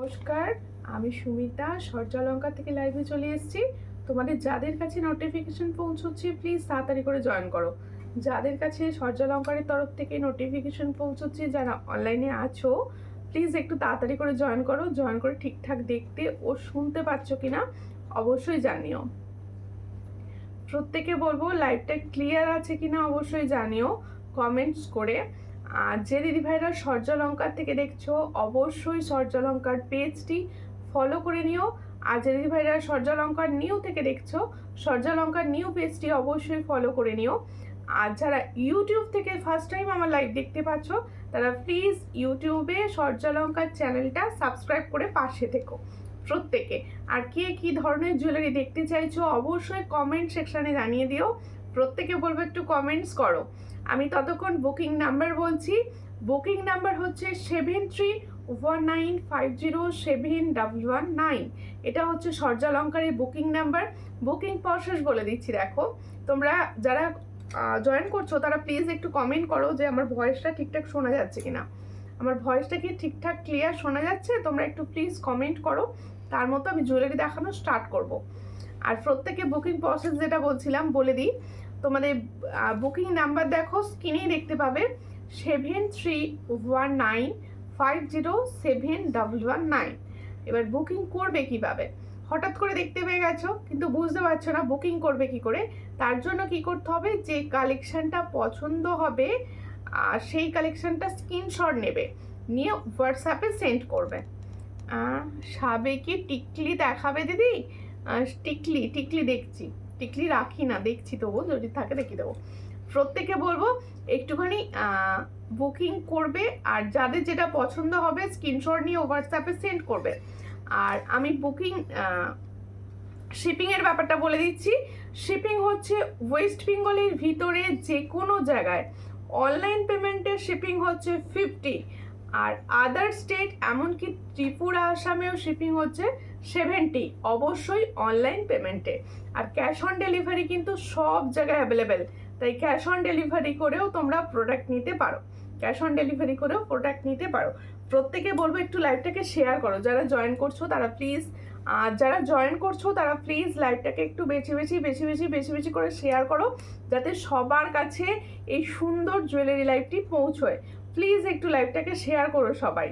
নমস্কার, আমি সুমিতা সূর্যালঙ্কা থেকে লাইভে চলে এসেছি। তোমাদের যাদের কাছে নোটিফিকেশন পৌঁছচ্ছে প্লিজ তাড়াতাড়ি করে জয়েন করো। যাদের কাছে সূর্যালঙ্কারের তরফ থেকে নোটিফিকেশন পৌঁছচ্ছে, যারা অনলাইনে আছো প্লিজ একটু তাড়াতাড়ি করে জয়েন করো। জয়েন করে ঠিকঠাক দেখতে ও শুনতে পাচ্ছ কিনা অবশ্যই জানিও। প্রত্যেকে বলবো লাইভটা ক্লিয়ার আছে কিনা অবশ্যই জানিও কমেন্টস করে। আর যে দিদিভাইরা সূর্যালঙ্কার থেকে দেখছো অবশ্যই সূর্যালঙ্কার পেজটি ফলো করে নিও। আর যে দিদিভাইরা সূর্যালঙ্কার নিউ থেকে দেখছো সূর্যালঙ্কার নিউ পেজটি অবশ্যই ফলো করে নিও। আর যারা ইউটিউব থেকে ফার্স্ট টাইম আমার লাইভ দেখতে পাচ্ছ তারা প্লিজ ইউটিউবে সূর্যালঙ্কার চ্যানেলটা সাবস্ক্রাইব করে পাশে থেকো প্রত্যেকে। আর কে কী ধরনের জুয়েলারি দেখতে চাইছো অবশ্যই কমেন্ট সেকশানে জানিয়ে দিও। প্রত্যেকে বলবো একটু কমেন্টস করো। আমি ততক্ষণ বুকিং নাম্বার বলছি। বুকিং নাম্বার হচ্ছে 7319507119। এটা হচ্ছে সূর্যালঙ্কারের বুকিং নাম্বার। বুকিং প্রসেস বলে দিচ্ছি, দেখো তোমরা যারা জয়েন করছো তারা প্লিজ একটু কমেন্ট করো যে আমার ভয়েসটা ঠিকঠাক শোনা যাচ্ছে কিনা। আমার ভয়েসটা কি ঠিকঠাক ক্লিয়ার শোনা যাচ্ছে? তোমরা একটু প্লিজ কমেন্ট করো, তার মতো আমি জুয়েলারি দেখানো স্টার্ট করব। আর প্রত্যেকে বুকিং প্রসেস যেটা বলছিলাম বলে দিই। তোমাদের বুকিং নাম্বার দেখো স্ক্রিনেই দেখতে পাবে 7319507119। এবার বুকিং করবে কিভাবে? হঠাৎ করে দেখতে পেয়ে গেছো কিন্তু বুঝতে পারছো না বুকিং করবে কি করে। তার জন্য কি করতে হবে, যে কালেকশনটা পছন্দ হবে সেই কালেকশনটা স্ক্রিনশট নেবে, নিয়ে হোয়াটসঅ্যাপে সেন্ড করবে। সাবেকি টিকলি দেখাবে দিদি? টিকলি দেখছি, টিকলি রাখি না, দেখছি তবু যদি থাকে দেখিয়ে দেবো। প্রত্যেকে বলবো একটুখানি বুকিং করবে, আর যাদের যেটা পছন্দ হবে স্ক্রিনশট নিয়ে হোয়াটসঅ্যাপে সেন্ড করবে। আর আমি বুকিং শিপিংয়ের ব্যাপারটা বলে দিচ্ছি। শিপিং হচ্ছে ওয়েস্ট বেঙ্গলের ভিতরে যে কোনো জায়গায় অনলাইন পেমেন্টের শিপিং হচ্ছে 50, আর আদার স্টেট এমনকি ত্রিপুরা আসামেও শিপিং হচ্ছে 70, অবশ্যই অনলাইন পেমেন্টে। আর ক্যাশ অন ডেলিভারি কিন্তু সব জায়গায় অ্যাভেলেবেল, তাই ক্যাশ অন ডেলিভারি করেও তোমরা প্রোডাক্ট নিতে পারো। ক্যাশ অন ডেলিভারি করেও প্রোডাক্ট নিতে পারো। প্রত্যেকে বলবো একটু লাইভটাকে শেয়ার করো। যারা জয়েন করছো তারা প্লিজ লাইভটাকে একটু বেশি করে শেয়ার করো, যাতে সবার কাছে এই সুন্দর জুয়েলারি লাইভটি পৌঁছয়। প্লিজ একটু লাইভটাকে শেয়ার করো সবাই।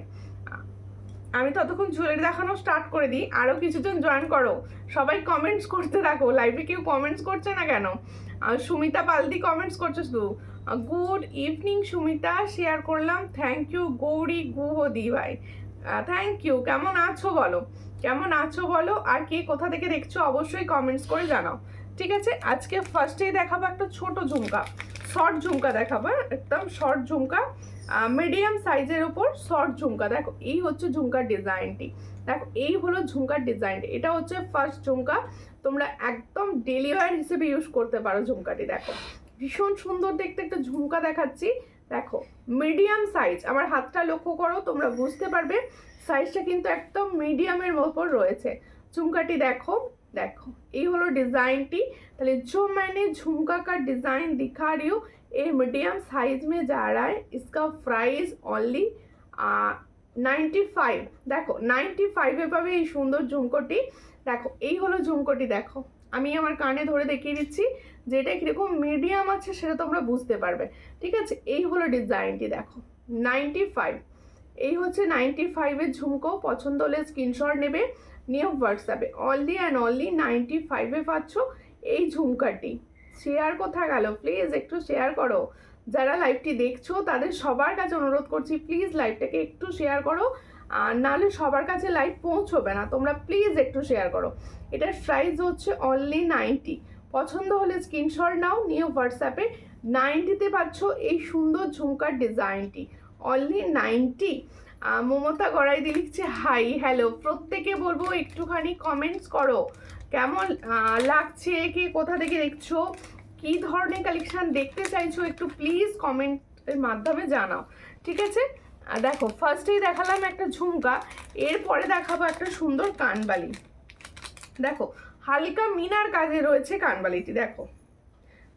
আমি ততক্ষণ জুয়েলারি দেখানো স্টার্ট করে দিই, আরও কিছুজন জয়েন করো। সবাই কমেন্টস করতে থাকো। লাইভে কেউ কমেন্টস করছে না কেন? সুমিতা পালদি কমেন্টস করছো শুধু। গুড ইভিনিং সুমিতা, শেয়ার করলাম, থ্যাংক ইউ। গৌরী গুহদি ভাই থ্যাংক ইউ। কেমন আছো বলো, কেমন আছো বলো, আর কে কোথা থেকে দেখছো অবশ্যই কমেন্টস করে জানাও। ঠিক আছে, আজকে ফার্স্টেই দেখাবো একটা ছোট ঝুমকা, শর্ট ঝুমকা দেখাবো, একদম শর্ট ঝুমকা, মিডিয়াম সাইজের ওপর শর্ট ঝুমকা। দেখো এই হচ্ছে ঝুমকার ডিজাইনটি, দেখো এই হলো ঝুমকার ডিজাইনটি। এটা হচ্ছে ফার্স্ট ঝুমকা, তোমরা একদম ডেলি ওয়্যার হিসেবে ইউজ করতে পারো ঝুমকাটি। দেখো ভীষণ সুন্দর দেখতে একটা ঝুমকা দেখাচ্ছি। দেখো মিডিয়াম সাইজ, আমার হাতটা লক্ষ্য করো তোমরা বুঝতে পারবে সাইজটা কিন্তু একদম মিডিয়ামের ওপর রয়েছে ঝুমকাটি। দেখো देखो ये हलो डिज़ाइन टी। ताहले जो मैंने झुमका का डिज़ाइन दिखा रही हूँ ये मीडियम साइज में जा रहा है। इसका प्राइस ओनली 95। देखो 95 पाবে এই সুন্দর ঝুমকোটি। দেখো এই হলো ঝুমকোটি। দেখো আমি আমার কানে ধরে দেখিয়ে দিচ্ছি যেটা কিরকম মিডিয়াম আছে সেটা তোমরা বুঝতে পারবে। ঠিক আছে, এই হলো ডিজাইনটি। দেখো 95, এই হচ্ছে 95-এর ঝুমকো। পছন্দ হলে স্ক্রিনশট নেবে, নিয়ে হোয়াটসঅ্যাপে অনলি অ্যান্ড অনলি 95-এ পাচ্ছ এই ঝুমকাটি। শেয়ার কোথায় গেল? প্লিজ একটু শেয়ার করো। যারা লাইভটি দেখছো তাদের সবার কাছে অনুরোধ করছি প্লিজ লাইভটাকে একটু শেয়ার করো, আর নাহলে সবার কাছে লাইভ পৌঁছবে না। তোমরা প্লিজ একটু শেয়ার করো। এটার প্রাইস হচ্ছে অনলি 90। পছন্দ হলে স্ক্রিনশট নাও, নিয়ে হোয়াটসঅ্যাপে 90-তে পাচ্ছ এই সুন্দর ঝুমকার ডিজাইনটি অনলি 90। মমতা গড়াইদি লিখছে হাই হ্যালো। প্রত্যেকে বলবো একটুখানি কমেন্টস করো কেমন লাগছে, কে কোথা থেকে দেখছো, কী ধরনের কালেকশান দেখতে চাইছো একটু প্লিজ কমেন্টের মাধ্যমে জানাও। ঠিক আছে, দেখো ফার্স্টেই দেখালাম একটা ঝুমকা, এরপরে দেখাবো একটা সুন্দর কানবালি। দেখো হালকা মিনার কাজে রয়েছে কানবালিটি। দেখো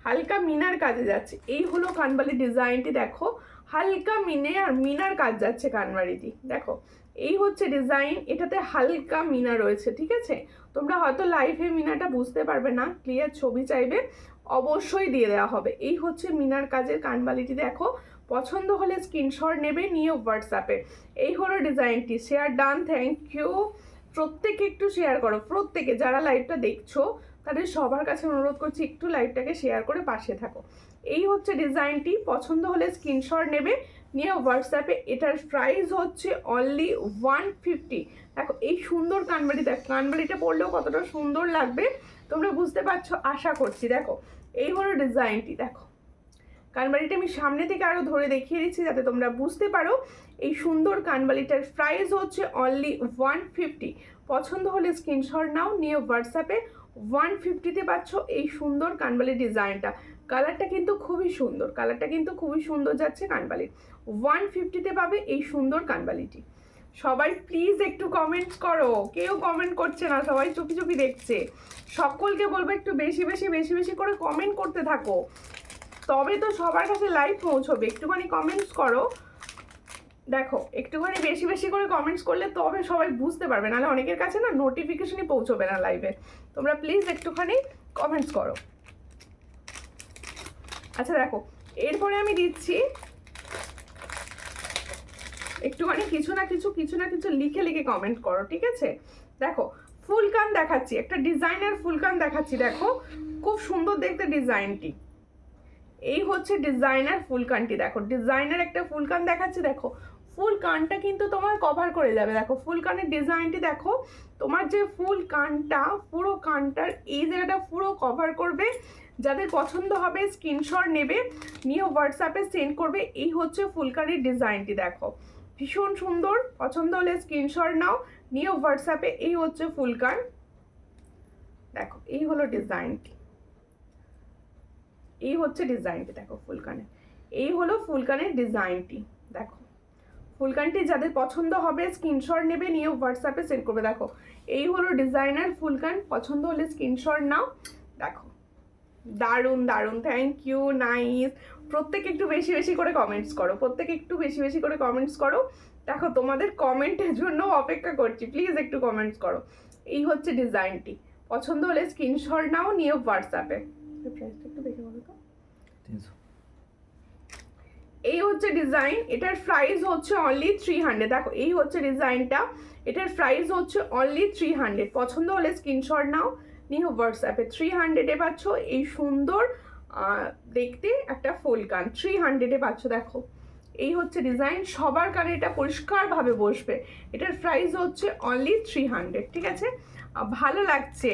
হালকা মিনার কাজে যাচ্ছে, এই হলো কানবালি ডিজাইনটি। দেখো হালকা মিনে আর মিনার কাজ যাচ্ছে কানবালিটি। দেখো এই হচ্ছে ডিজাইন, এটাতে হালকা মিনা রয়েছে, ঠিক আছে? তোমরা হয়তো লাইভে মিনাটা বুঝতে পারবে না, ক্লিয়ার ছবি চাইবে অবশ্যই দিয়ে দেওয়া হবে। এই হচ্ছে মিনার কাজের কানবালিটি দেখো, পছন্দ হলে স্ক্রিনশট নেবে, নিয়ে হোয়াটসঅ্যাপে। এই হলো ডিজাইনটি। Share done, thank you. প্রত্যেকে একটু শেয়ার করো, প্রত্যেকে যারা লাইভটা দেখছো তাদের সবার কাছে অনুরোধ করছি একটু লাইভটাকে শেয়ার করে পাশে থাকো। এই হচ্ছে ডিজাইনটি, পছন্দ হলে স্ক্রিনশট নেবে, নিয়ে হোয়াটসঅ্যাপে। এটার প্রাইস হচ্ছে অনলি 150। দেখো এই সুন্দর কানবালি, দেখো কানবালিটা পরলেও কতটা সুন্দর লাগবে তোমরা বুঝতে পারছো আশা করছি। দেখো এই হলো ডিজাইনটি, দেখো কানবালিটা আমি সামনে থেকে আরও ধরে দেখিয়ে দিচ্ছি যাতে তোমরা বুঝতে পারো। এই সুন্দর কানবালিটার প্রাইস হচ্ছে অনলি 150। পছন্দ হলে স্ক্রিনশট নাও, নিয়ে হোয়াটসঅ্যাপে। 150-তে পাচ্ছ এই সুন্দর কানবালি ডিজাইনটা। কালারটা কিন্তু খুবই সুন্দর, কালারটা কিন্তু খুবই সুন্দর যাচ্ছে কানবালির। 150-তে পাবে এই সুন্দর কানবালিটি। সবাই প্লিজ একটু কমেন্টস করো, কেউ কমেন্ট করছে না, সবাই চুপি চুপি দেখছে। সকলকে বলবো একটু বেশি বেশি বেশি বেশি করে কমেন্ট করতে থাকো, তবে তো সবার কাছে লাইভ পৌঁছবে। একটুখানি কমেন্টস করো, দেখো একটুখানি বেশি বেশি করে কমেন্টস করলে তবে সবাই বুঝতে পারবে, নাহলে অনেকের কাছে না নোটিফিকেশনই পৌঁছবে না লাইভে। তোমরা প্লিজ একটুখানি কমেন্টস করো। আচ্ছা দেখো এরপরে আমি দিচ্ছি একটুখানি কিছু না কিছু লিখে লিখে কমেন্ট করো, ঠিক আছে? দেখো ফুলকান দেখাচ্ছি, একটা ডিজাইনার ফুলকান দেখাচ্ছি, দেখো খুব সুন্দর দেখতে ডিজাইনটি। এই হচ্ছে ডিজাইনার ফুলকানটি, দেখো ডিজাইনার একটা ফুলকান দেখাচ্ছি। দেখো ফুল কানটা কিন্তু তোমার কভার করে যাবে, দেখো ফুল কানের ডিজাইনটি দেখো, তোমার যে ফুল কানটা পুরো কানটার এই জায়গাটা পুরো কভার করবে। যাদের পছন্দ হবে স্ক্রিনশট নেবে, নিয়ে হোয়াটসঅ্যাপে সেন্ড করবে। এই হচ্ছে ফুলকানের ডিজাইনটি, দেখো ভীষণ সুন্দর। পছন্দ হলে স্ক্রিনশট নাও, নিয়ে হোয়াটসঅ্যাপে। এই হচ্ছে ফুলকান, দেখো এই হলো ডিজাইনটি, এই হচ্ছে ডিজাইনটি, দেখো ফুলকানের। এই হলো ফুলকানের ডিজাইনটি, দেখো ফুলকানটি যাদের পছন্দ হবে স্ক্রিনশট নেবে, নিয়ে হোয়াটসঅ্যাপে সেন্ড করবে। দেখো এই হলো ডিজাইনার ফুলকান, পছন্দ হলে স্ক্রিনশট নাও। দেখো দারুণ দারুণ, থ্যাংক ইউ, নাইস। প্রত্যেকে একটু বেশি বেশি করে কমেন্টস করো, প্রত্যেকে একটু বেশি বেশি করে কমেন্টস করো। দেখো তোমাদের কমেন্টের জন্য অপেক্ষা করছি, প্লিজ একটু কমেন্টস করো। এই হচ্ছে ডিজাইনটি, পছন্দ হলে স্ক্রিনশট নাও, নিয়ে হোয়াটসঅ্যাপে। প্রাইসটা একটু দেখে বলো তো। 300। এই হচ্ছে ডিজাইন, এটার প্রাইস হচ্ছে অনলি 300। দেখো এই হচ্ছে ডিজাইনটা, এটার প্রাইস হচ্ছে অনলি 300। পছন্দ হলে স্ক্রিনশট নাও, নিয়ে হোয়াটসঅ্যাপে। 300-এ পাচ্ছ এই সুন্দর দেখতে একটা ফুল কান, 300-এ পাচ্ছ। দেখো এই হচ্ছে ডিজাইন, সবার কানে এটা পরিষ্কারভাবে বসবে। এটার প্রাইস হচ্ছে অনলি 300, ঠিক আছে? ভালো লাগছে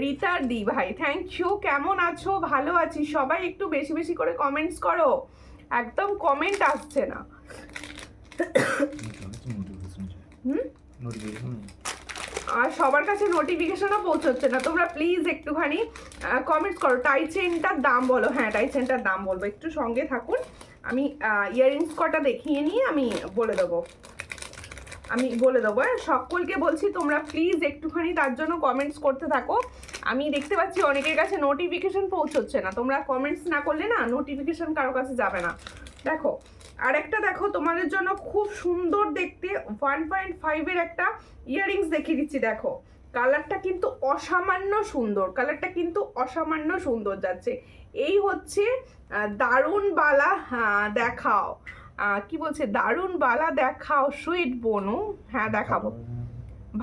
রিতার দি ভাই, থ্যাংক ইউ। কেমন আছো? ভালো আছি। সবাই একটু বেশি বেশি করে কমেন্টস করো, একদম কমেন্ট আসছে না। আর সবার কাছে নোটিফিকেশনও পৌঁছচ্ছে না। তোমরা প্লিজ একটুখানি কমেন্টস করো। টাই চেনটার দাম বলো। হ্যাঁ টাই চেনটার দাম বলবো, একটু সঙ্গে থাকুন। আমি ইয়াররিংস কটা দেখিয়ে নিয়ে আমি বলে দেবো, সকলকে বলছি তোমরা প্লিজ একটুখানি তার জন্য কমেন্টস করতে থাকো। আমি দেখতে পাচ্ছি অনেকের কাছে নোটিফিকেশন পৌঁছচ্ছে না, তোমরা কমেন্টস না করলে না নোটিফিকেশন কারো কাছে যাবে না। দেখো আরেকটা দেখো তোমাদের জন্য খুব সুন্দর দেখতে 1.5-এর একটা ইয়াররিংস দেখিয়ে দিচ্ছি। দেখো কালারটা কিন্তু অসামান্য সুন্দর, কালারটা কিন্তু অসামান্য সুন্দর যাচ্ছে। এই হচ্ছে দারুণ বালা, হ্যাঁ দেখাও, কি বলছে, দারুণ বালা দেখাও সুইট বনু। হ্যাঁ দেখাবো,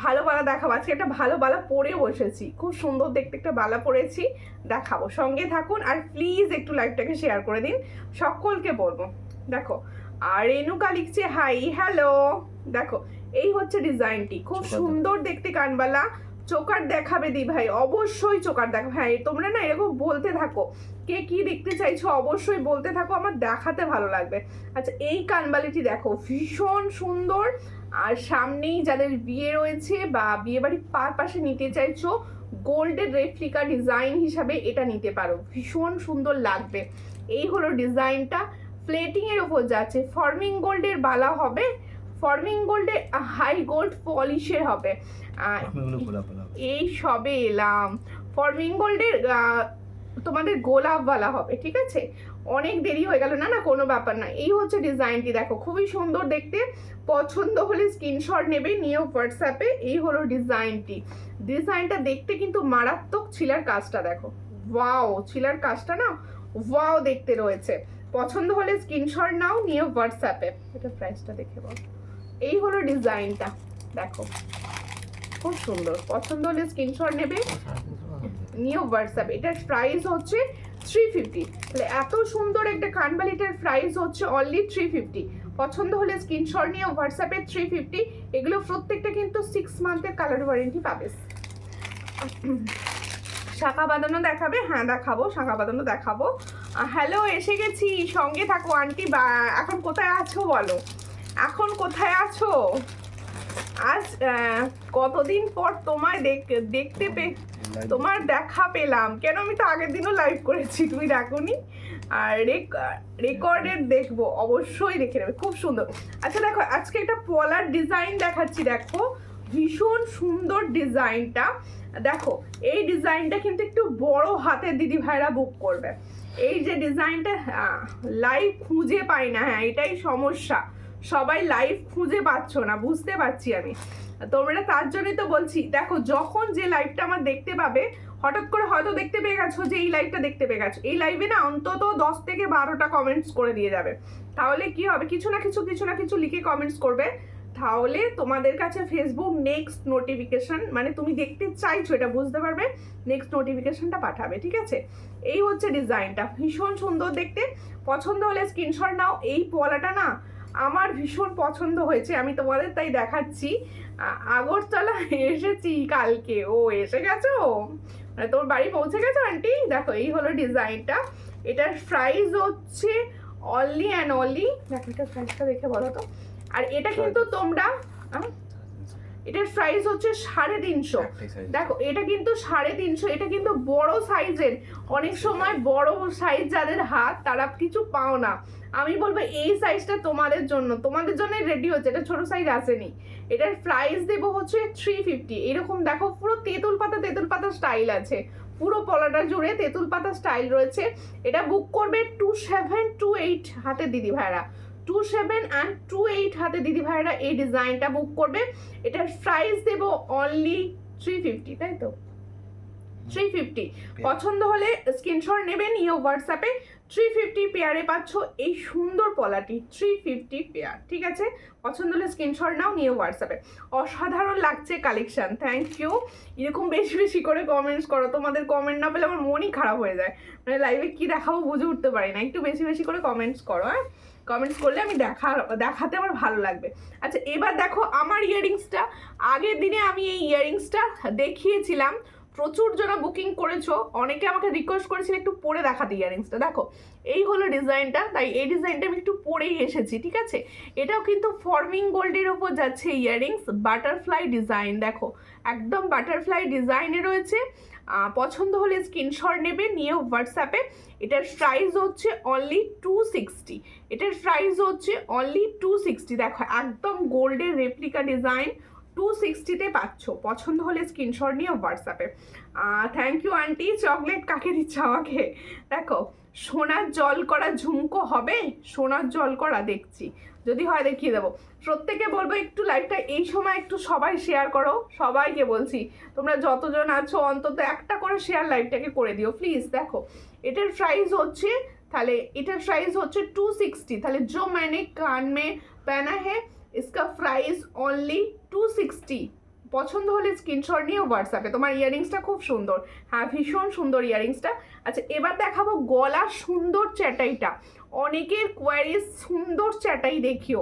ভালো বালা দেখাবো। আজকে একটা ভালো বালা পরে বসেছি, খুব সুন্দর দেখতে একটা বালা পরেছি, দেখাবো। সঙ্গে থাকুন আর প্লিজ একটু লাইভটাকে শেয়ার করে দিন, সকলকে বলবো। দেখো আর রেনুকা লিখছে হাই, হ্যালো। দেখো এই হচ্ছে ডিজাইনটি, খুব সুন্দর দেখতে কানবালা। চোকার দেখাবে দি ভাই, অবশ্যই চোকার দেখো। হ্যাঁ তোমরা না এরকম বলতে থাকো, কে কি দেখতে চাইছো অবশ্যই বলতে থাকো, আমার দেখাতে ভালো লাগবে। আচ্ছা এই কানবালিটি দেখো ভীষণ সুন্দর। আর সামনেই যাদের বিয়ে রয়েছে বা বিয়ে বাড়ির পাশে নিতে চাইছো, গোল্ডের রেপ্লিকা ডিজাইন হিসাবে এটা নিতে পারো, ভীষণ সুন্দর লাগবে। এই হলো ডিজাইনটা, প্লেটিং এর উপর যাচ্ছে, ফর্মিং গোল্ডের বালা হবে, ফর্মিং গোল্ডের হাই গোল্ড পলিশের হবে। এই সবে এলাম, ফর্মিং গোল্ডের তোমাদের গোলাপওয়ালা হবে, ঠিক আছে? অনেক দেরি হয়ে গেল। না না কোনো ব্যাপার না। এই হচ্ছে ডিজাইনটি, দেখো খুবই সুন্দর দেখতে। পছন্দ হলে স্ক্রিনশট নেবে, নিয়ে হোয়াটসঅ্যাপে। এই হলো ডিজাইনটি। ডিজাইনটা দেখতে কিন্তু মারাত্মক, ছিলার কাজটা দেখো, ওয়াও, ছিলার কাজটা না ওয়াও দেখতে রয়েছে। পছন্দ হলে স্ক্রিনশট নাও, নিয়ে হোয়াটসঅ্যাপে। এটা প্রাইসটা দেখে বল। এই হলো ডিজাইনটা, দেখো খুব সুন্দর। পছন্দ হলে স্ক্রিনশট নেবে, নিয়ে হোয়াটসঅ্যাপ। এটার প্রাইস হচ্ছে 350। তাহলে এত সুন্দর একটা কানবালিটার প্রাইস হচ্ছে অনলি 350। পছন্দ হলে স্ক্রিনশট নিয়ে হোয়াটসঅ্যাপে 350। এগুলো প্রত্যেকটা কিন্তু 6 মান্থের কালার ওয়ারেন্টি পাবে। শাখা বাঁধানো দেখাবে? হ্যাঁ দেখাবো, শাখা বাঁধানো দেখাবো। হ্যালো, এসে গেছি, সঙ্গে থাকো আন্টি। বা এখন কোথায় আছো বলো, এখন কোথায় আছো? আজ কতদিন পর তোমায় দেখতে তোমার দেখা পেলাম। কেন, আমি তো আগের দিনও লাইভ করেছি, তুমি দেখোনি? আর রেকর্ডেড দেখবো, অবশ্যই দেখে নেবে, খুব সুন্দর। আচ্ছা দেখো, আজকে একটা পলার ডিজাইন দেখাচ্ছি, দেখো ভীষণ সুন্দর ডিজাইনটা। দেখো এই ডিজাইনটা কিন্তু একটু বড় হাতের দিদি ভাইরা বুক করবে। এই যে ডিজাইনটা লাইভ খুঁজে পাই না, হ্যাঁ এটাই সমস্যা, সবাই লাইভ খুঁজে পাচ্ছ না, বুঝতে পারছি আমি। তোমরা তার জন্যই তো বলছি, দেখো যখন যে লাইভটা আমার দেখতে পাবে, হঠাৎ করে হয়তো দেখতে পেয়ে গেছো যে এই লাইভটা দেখতে পেয়ে গেছো, এই লাইভে না অন্তত 10 থেকে 12টা কমেন্টস করে দিয়ে যাবে। তাহলে কি হবে, কিছু না কিছু লিখে কমেন্টস করবে, তাহলে তোমাদের কাছে ফেসবুক নেক্সট নোটিফিকেশন, মানে তুমি দেখতে চাইছো এটা বুঝতে পারবে, নেক্সট নোটিফিকেশনটা পাঠাবে, ঠিক আছে? এই হচ্ছে ডিজাইনটা, ভীষণ সুন্দর দেখতে। পছন্দ হলে স্ক্রিনশট নাও। এই পলাটা না আমার ভীষণ পছন্দ হয়েছে, আমি তোমাদের তাই দেখাচ্ছি। আগরতলা এসেছি কালকে। ও এসে গেছো, মানে তোমার বাড়ি পৌঁছে গেছো আন্টি? দেখো এই হলো ডিজাইনটা। এটার প্রাইস হচ্ছে অনলি অ্যান্ড অনলি, দেখো এটা প্রাইসটা দেখে বলো তো। আর এটা কিন্তু তোমরা, এটার প্রাইস হচ্ছে 350। দেখো এটা কিন্তু 350, এটা কিন্তু বড় সাইজের। অনেক সময় বড় সাইজ যাদের হাত, তারা কিছু পাও না। আমি বলবো এই সাইজটা তোমাদের জন্য রেডি হচ্ছে, এটা ছোট সাইজ আসেনি। এটার প্রাইস দেবো হচ্ছে 350। এরকম দেখো পুরো তেঁতুল পাতা স্টাইল আছে, পুরো পলাটা জুড়ে তেঁতুল পাতা স্টাইল রয়েছে। এটা বুক করবে 2728 হাতে দিদি ভাইরা, 27 and 28 হাতে দিদি ভাইরা এই ডিজাইনটা বুক করবে। এটার প্রাইস দেবো অনলি 350, তাই তো 350। পছন্দ হলে স্ক্রিনশট নেবে, নিয়ে হোয়াটসঅ্যাপে 350 পেয়ারে পাচ্ছ এই সুন্দর পলাটি, 350 পেয়ার, ঠিক আছে? পছন্দ হলে স্ক্রিনশট নাও, নিয়ে হোয়াটসঅ্যাপে। অসাধারণ লাগছে কালেকশন, থ্যাংক ইউ। এরকম বেশি করে কমেন্টস করো, তোমাদের কমেন্ট না পেলে আমার মনই খারাপ হয়ে যায়, মানে লাইভে কি দেখাবো বুঝে উঠতে পারি না। একটু বেশি করে কমেন্টস করো, হ্যাঁ কমেন্টস করলে আমি দেখাতে আমার ভালো লাগবে। আচ্ছা এবার দেখো আমার ইয়াররিংসটা, আগের দিনে আমি এই ইয়াররিংসটা দেখিয়েছিলাম, প্রচুর জনা বুকিং করেছো, অনেকে আমাকে রিকোয়েস্ট করেছিল একটু পরে দেখাতে ইয়াররিংসটা। দেখো এই হলো ডিজাইনটা, তাই এই ডিজাইনটা আমি একটু পরেই এসেছি, ঠিক আছে? এটাও কিন্তু ফর্মিং গোল্ডের ওপর যাচ্ছে ইয়াররিংস, বাটারফ্লাই ডিজাইন, দেখো একদম বাটারফ্লাই ডিজাইনে রয়েছে। পছন্দ হলে স্ক্রিনশট নেবে, নিয়ে হোয়াটসঅ্যাপে। এটার প্রাইস হচ্ছে অনলি 260। এটার প্রাইস হচ্ছে অনলি 260। দেখো একদম গোল্ডের রেপ্লিকা ডিজাইন, 260-তে পাচ্ছ। পছন্দ হলে স্ক্রিনশট নিয়ে হোয়াটসঅ্যাপে। Thank you aunty. চকলেট কাকে দিচ্ছে আমাকে? দেখো সোনার জল করা ঝুমকো হবে, সোনার জল করা দেখছি, যদি হয় দেখিয়ে দেবো। প্রত্যেকে বলবো একটু লাইভটা এই সময় একটু সবাই শেয়ার করো, সবাইকে বলছি তোমরা যতজন আছো অন্তত একটা করে শেয়ার লাইভটাকে করে দিও প্লিজ। দেখো এটার প্রাইস হচ্ছে, তাহলে এটার প্রাইস হচ্ছে 260। তাহলে जो मैंने कान में पहना है इसका प्राइस ओनली 260। পছন্দ হলে স্ক্রিনশট নিয়ে হোয়াটসঅ্যাপে। তোমার ইয়াররিংসটা খুব সুন্দর, হ্যাঁ ভীষণ সুন্দর ইয়াররিংসটা। আচ্ছা এবার দেখাবো গলার সুন্দর চ্যাটাইটা, অনেকের কোয়ারিজ সুন্দর চ্যাটাই দেখিও।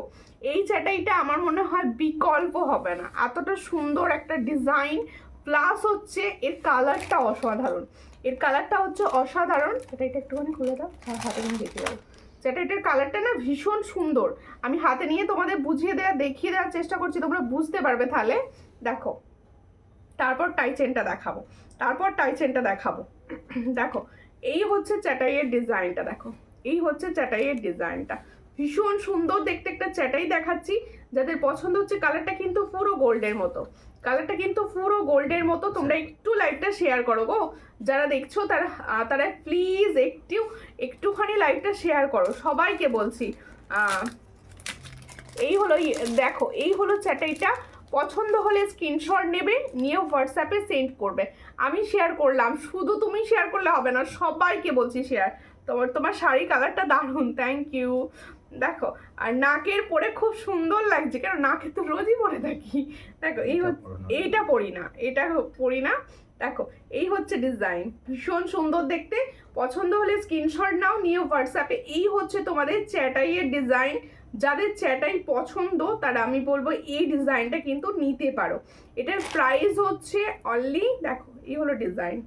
এই চ্যাটাইটা আমার মনে হয় বিকল্প হবে না, এতটা সুন্দর একটা ডিজাইন, প্লাস হচ্ছে এর কালারটা অসাধারণ, এর কালারটা হচ্ছে অসাধারণ। চ্যাটাইটা একটুখানি খুলে দাও, হাতে নিয়ে দেখে যাবো। চ্যাটাইটার কালারটা না ভীষণ সুন্দর, আমি হাতে নিয়ে তোমাদের বুঝিয়ে দেখিয়ে দেওয়ার চেষ্টা করছি, তোমরা বুঝতে পারবে তাহলে। দেখো তারপর টাই চেনটা দেখাবো, দেখো এই হচ্ছে চ্যাটাইয়ের ডিজাইনটা, দেখো এই হচ্ছে চ্যাটাইয়ের ডিজাইনটা, ভীষণ সুন্দর দেখতে একটা চ্যাটাই দেখাচ্ছি, যাদের পছন্দ হচ্ছে। কালারটা কিন্তু পুরো গোল্ডের মতো, কালারটা কিন্তু পুরো গোল্ডের মতো। তোমরা একটু লাইভটা শেয়ার করো গো, যারা দেখছো তারা তারা প্লিজ একটুখানি লাইভটা শেয়ার করো, সবাইকে বলছি। এই হলো, দেখো এই হলো চ্যাটাইটা। পছন্দ হলে স্ক্রিনশট নেবে, নিয়ে হোয়াটসঅ্যাপে সেন্ড করবে। আমি শেয়ার করলাম, শুধু তুমি শেয়ার করলে হবে না, সবাইকে বলছি শেয়ার। তোমার শাড়ি কালারটা দারুণ, থ্যাংক ইউ। দেখো, আর নাকের পরে খুব সুন্দর লাগছে, কারণ নাকে তো রোজই পরে থাকি। দেখো এইটা পরি না, এটা পরি না। দেখো এই হচ্ছে ডিজাইন, ভীষণ সুন্দর দেখতে। পছন্দ হলে স্ক্রিনশট নাও, নিয়ে হোয়াটসঅ্যাপে। এই হচ্ছে তোমাদের চ্যাটাইয়ের ডিজাইন। যাদের চ্যাটাই পছন্দ তারা আমি বলবো এই ডিজাইনটা কিন্তু নিতে পারো। এটার প্রাইস হচ্ছে অনলি, দেখো এই হলো ডিজাইন,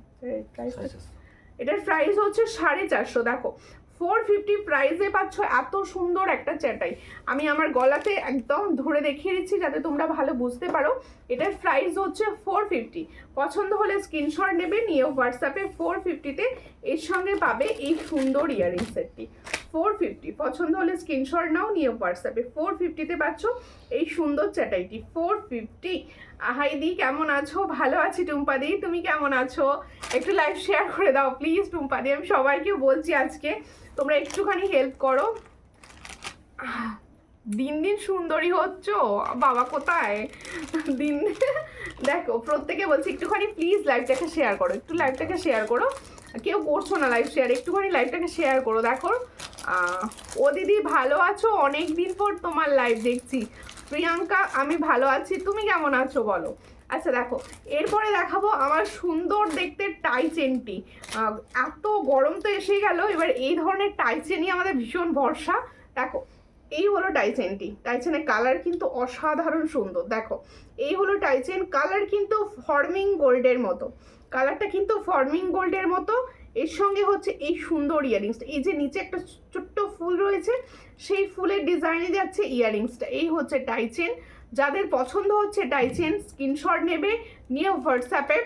এটার প্রাইস হচ্ছে 450। দেখো 450 প্রাইসে পাচ্ছ এত সুন্দর একটা চ্যাটাই। আমি আমার গলাতে একদম ধরে দেখিয়ে দিচ্ছি যাতে তোমরা ভালো বুঝতে পারো। এটার প্রাইস হচ্ছে 450। পছন্দ হলে স্ক্রিনশট নেবে, নিয়ে হোয়াটসঅ্যাপে 450-তে এর সঙ্গে পাবে এই সুন্দর ইয়ারিং সেটটি। 450 পছন্দ হলে স্ক্রিনশট নাও, নিয়ে হোয়াটসঅ্যাপে 450-তে পাচ্ছ এই সুন্দর চ্যাটাইটি। 450। হাইদি কেমন আছো? ভালো আছি টুম্পাদি, তুমি কেমন আছো? একটু লাইভ শেয়ার করে দাও প্লিজ টুম্পাদি, আমি সবাইকে বলছি আজকে, তোমরা একটুখানি হেল্প করো। দিন দিন সুন্দরী হচ্ছ বাবা, কোথায় দিন। দেখো প্রত্যেকে বলছি একটুখানি প্লিজ লাইভটাকে শেয়ার করো, একটু লাইভটাকে শেয়ার করো। কেউ করছো না লাইভ শেয়ার, একটুখানি লাইভটাকে শেয়ার করো। দেখো ও দিদি ভালো আছো? অনেক দিন পর তোমার লাইভ দেখছি। প্রিয়াঙ্কা আমি ভালো আছি, তুমি কেমন আছো বলো? আচ্ছা দেখো, এরপরে দেখাবো আমার সুন্দর দেখতে টাই চেনটি। এত গরম তো এসে গেল, এবার এই ধরনের টাই চেনই আমাদের ভীষণ ভরসা। দেখো এই হলো টাইচেনটি, টাইচেনের কালার কিন্তু অসাধারণ সুন্দর। দেখো এই হলো টাইচেন, কালার কিন্তু ফর্মিং গোল্ডের মতো, কালারটা কিন্তু ফর্মিং গোল্ডের মতো। এর সঙ্গে হচ্ছে এই সুন্দর ইয়ারিংসটা, এই যে নিচে একটা ছোট্ট ফুল রয়েছে সেই ফুলের ডিজাইনে যাচ্ছে ইয়ারিংসটা। এই হচ্ছে টাইচেন। যাদের পছন্দ হচ্ছে টাইচেন স্ক্রিনশট নেবে, নিয়ে হোয়াটসঅ্যাপে।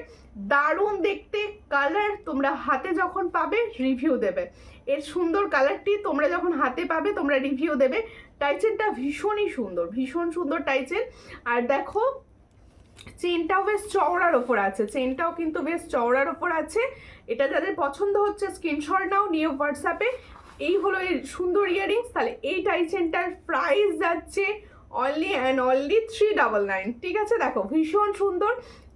দারুণ দেখতে কালার, তোমরা হাতে যখন পাবে রিভিউ দেবে। এর সুন্দর কালারটি তোমরা যখন হাতে পাবে তোমরা রিভিউ দেবে। টাইচেনটা ভীষণই সুন্দর, ভীষণ সুন্দর টাইচেন। আর দেখো চেনটাও বেশ চওড়ার ওপর আছে, চেনটাও কিন্তু বেশ চওড়ার ওপর আছে। এটা যাদের পছন্দ হচ্ছে স্ক্রিনশট নাও, নিয়ে হোয়াটসঅ্যাপে। এই হলো এর সুন্দর ইয়ারিংস। তাহলে এই টাইচেনটার প্রাইস যাচ্ছে অনলি অ্যান্ড অনলি 399। ঠিক আছে, দেখো ভীষণ সুন্দর,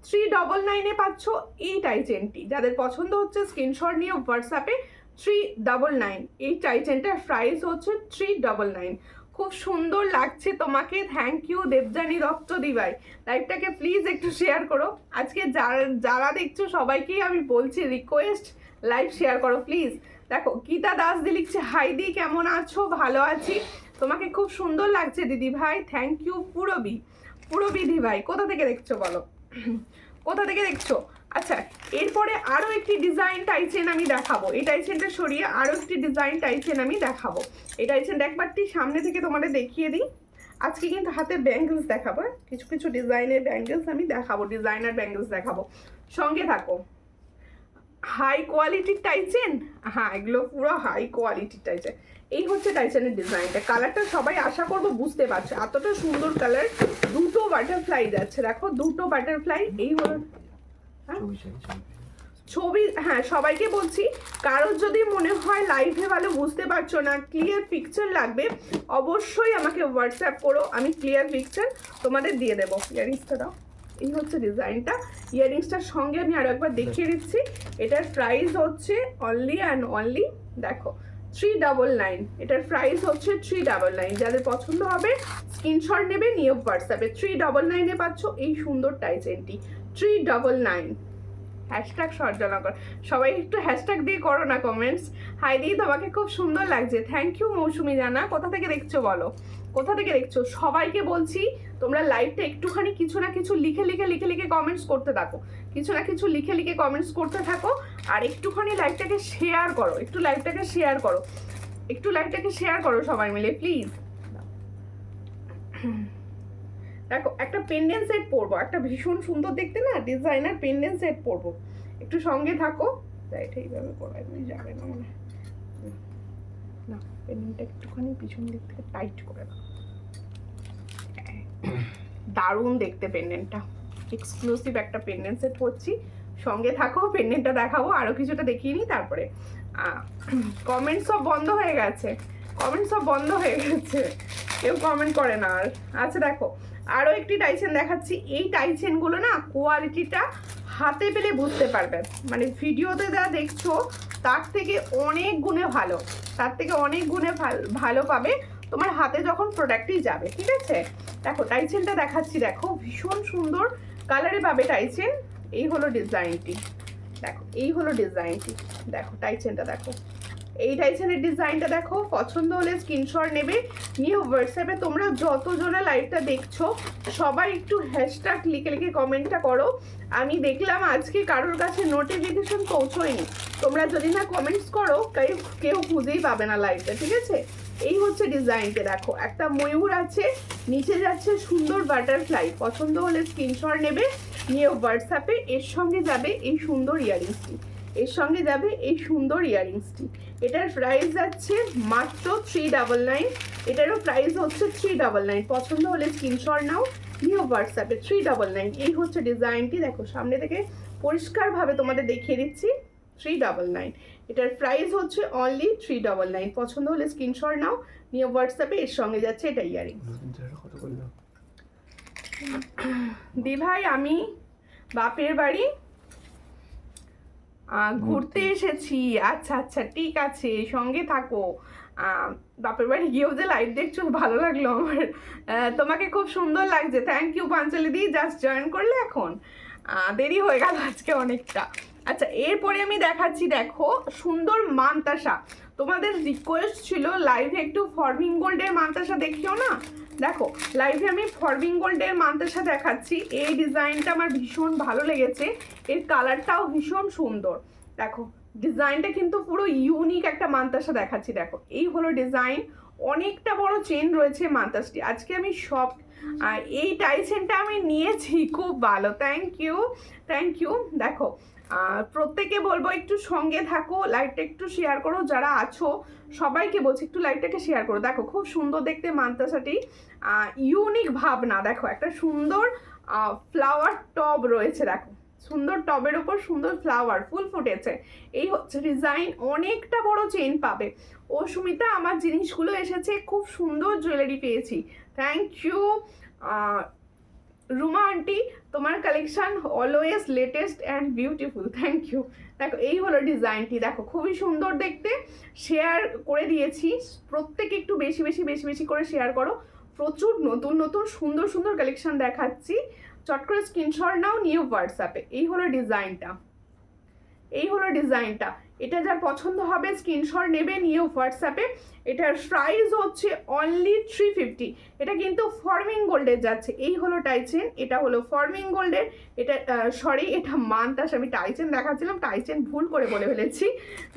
399-এ পাচ্ছ এই টাইচেনটি। যাদের পছন্দ হচ্ছে স্ক্রিনশট নিয়ে হোয়াটসঅ্যাপে 399। এই টাইচেনটার প্রাইস হচ্ছে 399। খুব সুন্দর লাগছে তোমাকে, থ্যাংক ইউ দেবযানী রক্ত দিবাই। লাইভটাকে প্লিজ একটু শেয়ার করো। আজকে যারা দেখছো সবাইকেই আমি বলছি, রিকোয়েস্ট লাইভ শেয়ার করো প্লিজ। দেখো গীতা দাস দি লিখছে হাইদি কেমন আছো? ভালো আছি, তোমাকে খুব সুন্দর লাগছে দিদি ভাই, থ্যাংক ইউ। পুরবি ভাই কোথা থেকে দেখছো বলো, কোথা থেকে দেখছো? আচ্ছা এরপরে আরও একটি ডিজাইন টাইচেন আমি দেখাবো। এই টাইচেনটা সরিয়ে আরও একটি ডিজাইন টাইচেন আমি দেখাবো। এই টাইচেনটা একবারটি সামনে থেকে তোমাদের দেখিয়ে দিই। আজকে কিন্তু হাতে ব্যাঙ্গলস দেখাবো, কিছু কিছু ডিজাইনের ব্যাঙ্গলস আমি দেখাবো, ডিজাইনার ব্যাঙ্গলস দেখাবো, সঙ্গে থাকো। হাই কোয়ালিটির টাইচেন, হ্যাঁ এগুলো পুরো হাই কোয়ালিটির টাইচেন। এই হচ্ছে টাইচেনের ডিজাইনটা, কালারটা সবাই আশা করবো বুঝতে পারছো, এতটা সুন্দর কালার। দুটো বাটারফ্লাই যাচ্ছে, দেখো দুটো বাটারফ্লাই। এই হলো ছবি, হ্যাঁ সবাইকে বলছি, কারোর যদি মনে হয় লাইভে ভালো বুঝতে পারছো না, ক্লিয়ার পিকচার লাগবে, অবশ্যই আমাকে হোয়াটসঅ্যাপ করো, আমি ক্লিয়ার পিকচার তোমাদের দিয়ে দেবো। ইয়ারিংসটা দাও, এই হচ্ছে ডিজাইনটা। ইয়ারিংসটার সঙ্গে আমি আরও একবার দেখিয়ে দিচ্ছি। এটার প্রাইস হচ্ছে অনলি অ্যান্ড অনলি, দেখো 399। এটার প্রাইস হচ্ছে 399। যাদের পছন্দ হবে স্ক্রিনশট নেবে, নিয়ে হোয়াটসঅ্যাপে 399-এ পাচ্ছ এই সুন্দর টাইচেনটি। 399। হ্যাশট্যাগ সর্জনগর, সবাই একটু হ্যাশট্যাগ দিয়ে করো না কমেন্টস। হাইদি তোমাকে খুব সুন্দর লাগছে, থ্যাংক ইউ মৌসুমি জানা। কোথা থেকে দেখছো বলো, কোথা থেকে দেখছো? সবাইকে বলছি তোমরা লাইভটা একটুখানি কিছু না কিছু লিখে কমেন্টস করতে থাকো, কিছু না কিছু লিখে কমেন্টস করতে থাকো। আর একটুখানি লাইভটাকে শেয়ার করো, একটু লাইভটাকে শেয়ার করো, একটু লাইভটাকে শেয়ার করো সবাই মিলে প্লিজ। দেখো একটা পেন্ডেন্ট সেট পরবো, একটা ভীষণ সুন্দর দেখতে না ডিজাইনার পেন্ডেন্ট সেট পরবো, একটু সঙ্গে থাকো। রাইট এইভাবে করাই তুমি যাবে না মনে। না পেন্ডেন্টটা একটুখানি পিছন দিক থেকে টাইট করে দাও। দারুণ দেখতে পেন্ডেন্টটা, এক্সক্লুসিভ একটা পেন্ডেন্ট সেট করছি, সঙ্গে থাকো, পেন্ডেন্টটা দেখাবো, আরও কিছুটা দেখিয়ে নিই তারপরে। কমেন্ট সব বন্ধ হয়ে গেছে, কমেন্ট সব বন্ধ হয়ে গেছে, কেউ কমেন্ট করে না আর। আচ্ছা দেখো আরও একটি টাইচেন দেখাচ্ছি। এই টাইচেনগুলো না কোয়ালিটিটা হাতে পেলে বুঝতে পারবে, মানে ভিডিওতে যা দেখছো তার থেকে অনেক গুণে ভালো, তার থেকে অনেক গুণে ভালো পাবে তোমার হাতে যখন প্রোডাক্টই যাবে। ঠিক আছে, দেখো টাইচেনটা দেখাচ্ছি, দেখো ভীষণ সুন্দর কালারে পাবে টাইচেন। এই হলো ডিজাইনটি, দেখো এই হলো ডিজাইনটি, দেখো টাইচেনটা দেখো, এই টাইচেনের ডিজাইনটা দেখো। পছন্দ হলে স্ক্রিনশট নেবে, নিয়ে হোয়াটসঅ্যাপে তোমরা যতজনা লাইভটা দেখছো সবাই একটু হ্যাশট্যাগ লিখে লিখে কমেন্টটা করো। আমি দেখলাম আজকে কারোর কাছে নোটিফিকেশন পৌঁছয়নি, তোমরা যদি না কমেন্টস করো কেউ খুঁজেই পাবে না লাইভটা। ঠিক আছে, এই হচ্ছে ডিজাইনটা, দেখো একটা ময়ূর আছে, নিচে যাচ্ছে সুন্দর বাটারফ্লাই। পছন্দ হলে স্ক্রিনশট নেবে, নিয়ে হোয়াটসঅ্যাপে এর সঙ্গে যাবে এই সুন্দর ইয়ারিংসটি, এর সঙ্গে যাবে এই সুন্দর ইয়ারিংসটি। এটার প্রাইস যাচ্ছে মাত্র 399, এটারও প্রাইস হচ্ছে 399। পছন্দ হলে স্ক্রিনশট নাও, নিয়ে হোয়াটসঅ্যাপে 399। এই হচ্ছে ডিজাইনটি, দেখো সামনে থেকে পরিষ্কারভাবে তোমাদের দেখিয়ে দিচ্ছি, 399। এটার প্রাইস হচ্ছে অনলি 399। পছন্দ হলে স্ক্রিনশট নাও, নিয়ে হোয়াটসঅ্যাপে এর সঙ্গে যাচ্ছে এটা ইয়ারিং। দি ভাই আমি বাপের বাড়ি ঘুরতে এসেছি। আচ্ছা আচ্ছা ঠিক আছে, সঙ্গে থাকো। বাপের বাড়ি গিয়েও যে লাইভ দেখছো ভালো লাগলো আমার, তোমাকে খুব সুন্দর লাগছে। থ্যাংক ইউ পাঞ্চালি দি, জাস্ট জয়েন করলে এখন, দেরি হয়ে গেল আজকে অনেকটা। আচ্ছা এরপরে আমি দেখাচ্ছি, দেখো সুন্দর মানতাসা, তোমাদের রিকোয়েস্ট ছিল লাইভে একটু ফরমিং গোল্ডের মানতাসা দেখিও না। দেখো লাইভে আমি ফরমিং গোল্ডের মানতাসা দেখাচ্ছি। এই ডিজাইনটা আমার ভীষণ ভালো লেগেছে, এর কালারটাও ভীষণ সুন্দর। দেখো ডিজাইনটা কিন্তু পুরো ইউনিক একটা মানতাসা দেখাচ্ছি। দেখো এই হলো ডিজাইন, অনেকটা বড় চেন রয়েছে মানতাসটি। আজকে আমি সব এই টাইচেনটা আমি নিয়েছি, খুব ভালো, থ্যাংক ইউ থ্যাংক ইউ। দেখো প্রত্যেকে বলবো একটু সঙ্গে থাকো, লাইভটা একটু শেয়ার করো, যারা আছো সবাইকে বলছি একটু লাইভটাকে শেয়ার করো। দেখো খুব সুন্দর দেখতে মানতাসাটি, ইউনিক ভাবনা। দেখো একটা সুন্দর ফ্লাওয়ার টব রয়েছে, দেখো সুন্দর টবের ওপর সুন্দর ফ্লাওয়ার ফুল ফুটেছে। এই হচ্ছে ডিজাইন, অনেকটা বড় চেন পাবে। ও সুমিতা আমার জিনিসগুলো এসেছে, খুব সুন্দর জুয়েলারি পেয়েছি, থ্যাংক ইউ। রুমা আন্টি তোমার collection always latest and beautiful, thank you. দেখো এই হলো ডিজাইনটি, দেখো খুবই সুন্দর দেখতে, শেয়ার করে দিয়েছি, প্রত্যেকে একটু বেশি বেশি বেশি বেশি করে শেয়ার করো। প্রচুর নতুন নতুন সুন্দর সুন্দর কালেকশন দেখাচ্ছি, চট করে স্ক্রিনশট নাও, নিয়ে হোয়াটসঅ্যাপে। এই হলো ডিজাইনটা, এই হলো ডিজাইনটা, এটা যার পছন্দ হবে স্ক্রিনশট নেবে, নিয়ে হোয়াটসঅ্যাপে। এটার প্রাইস হচ্ছে অনলি 350। এটা কিন্তু ফর্মিং গোল্ডের যাচ্ছে। এই হলো টাইচেন, এটা হলো ফর্মিং গোল্ডের, এটা সরি এটা মানতাস, আমি টাইচেন দেখাচ্ছিলাম, টাইচেন ভুল করে বলে ফেলেছি।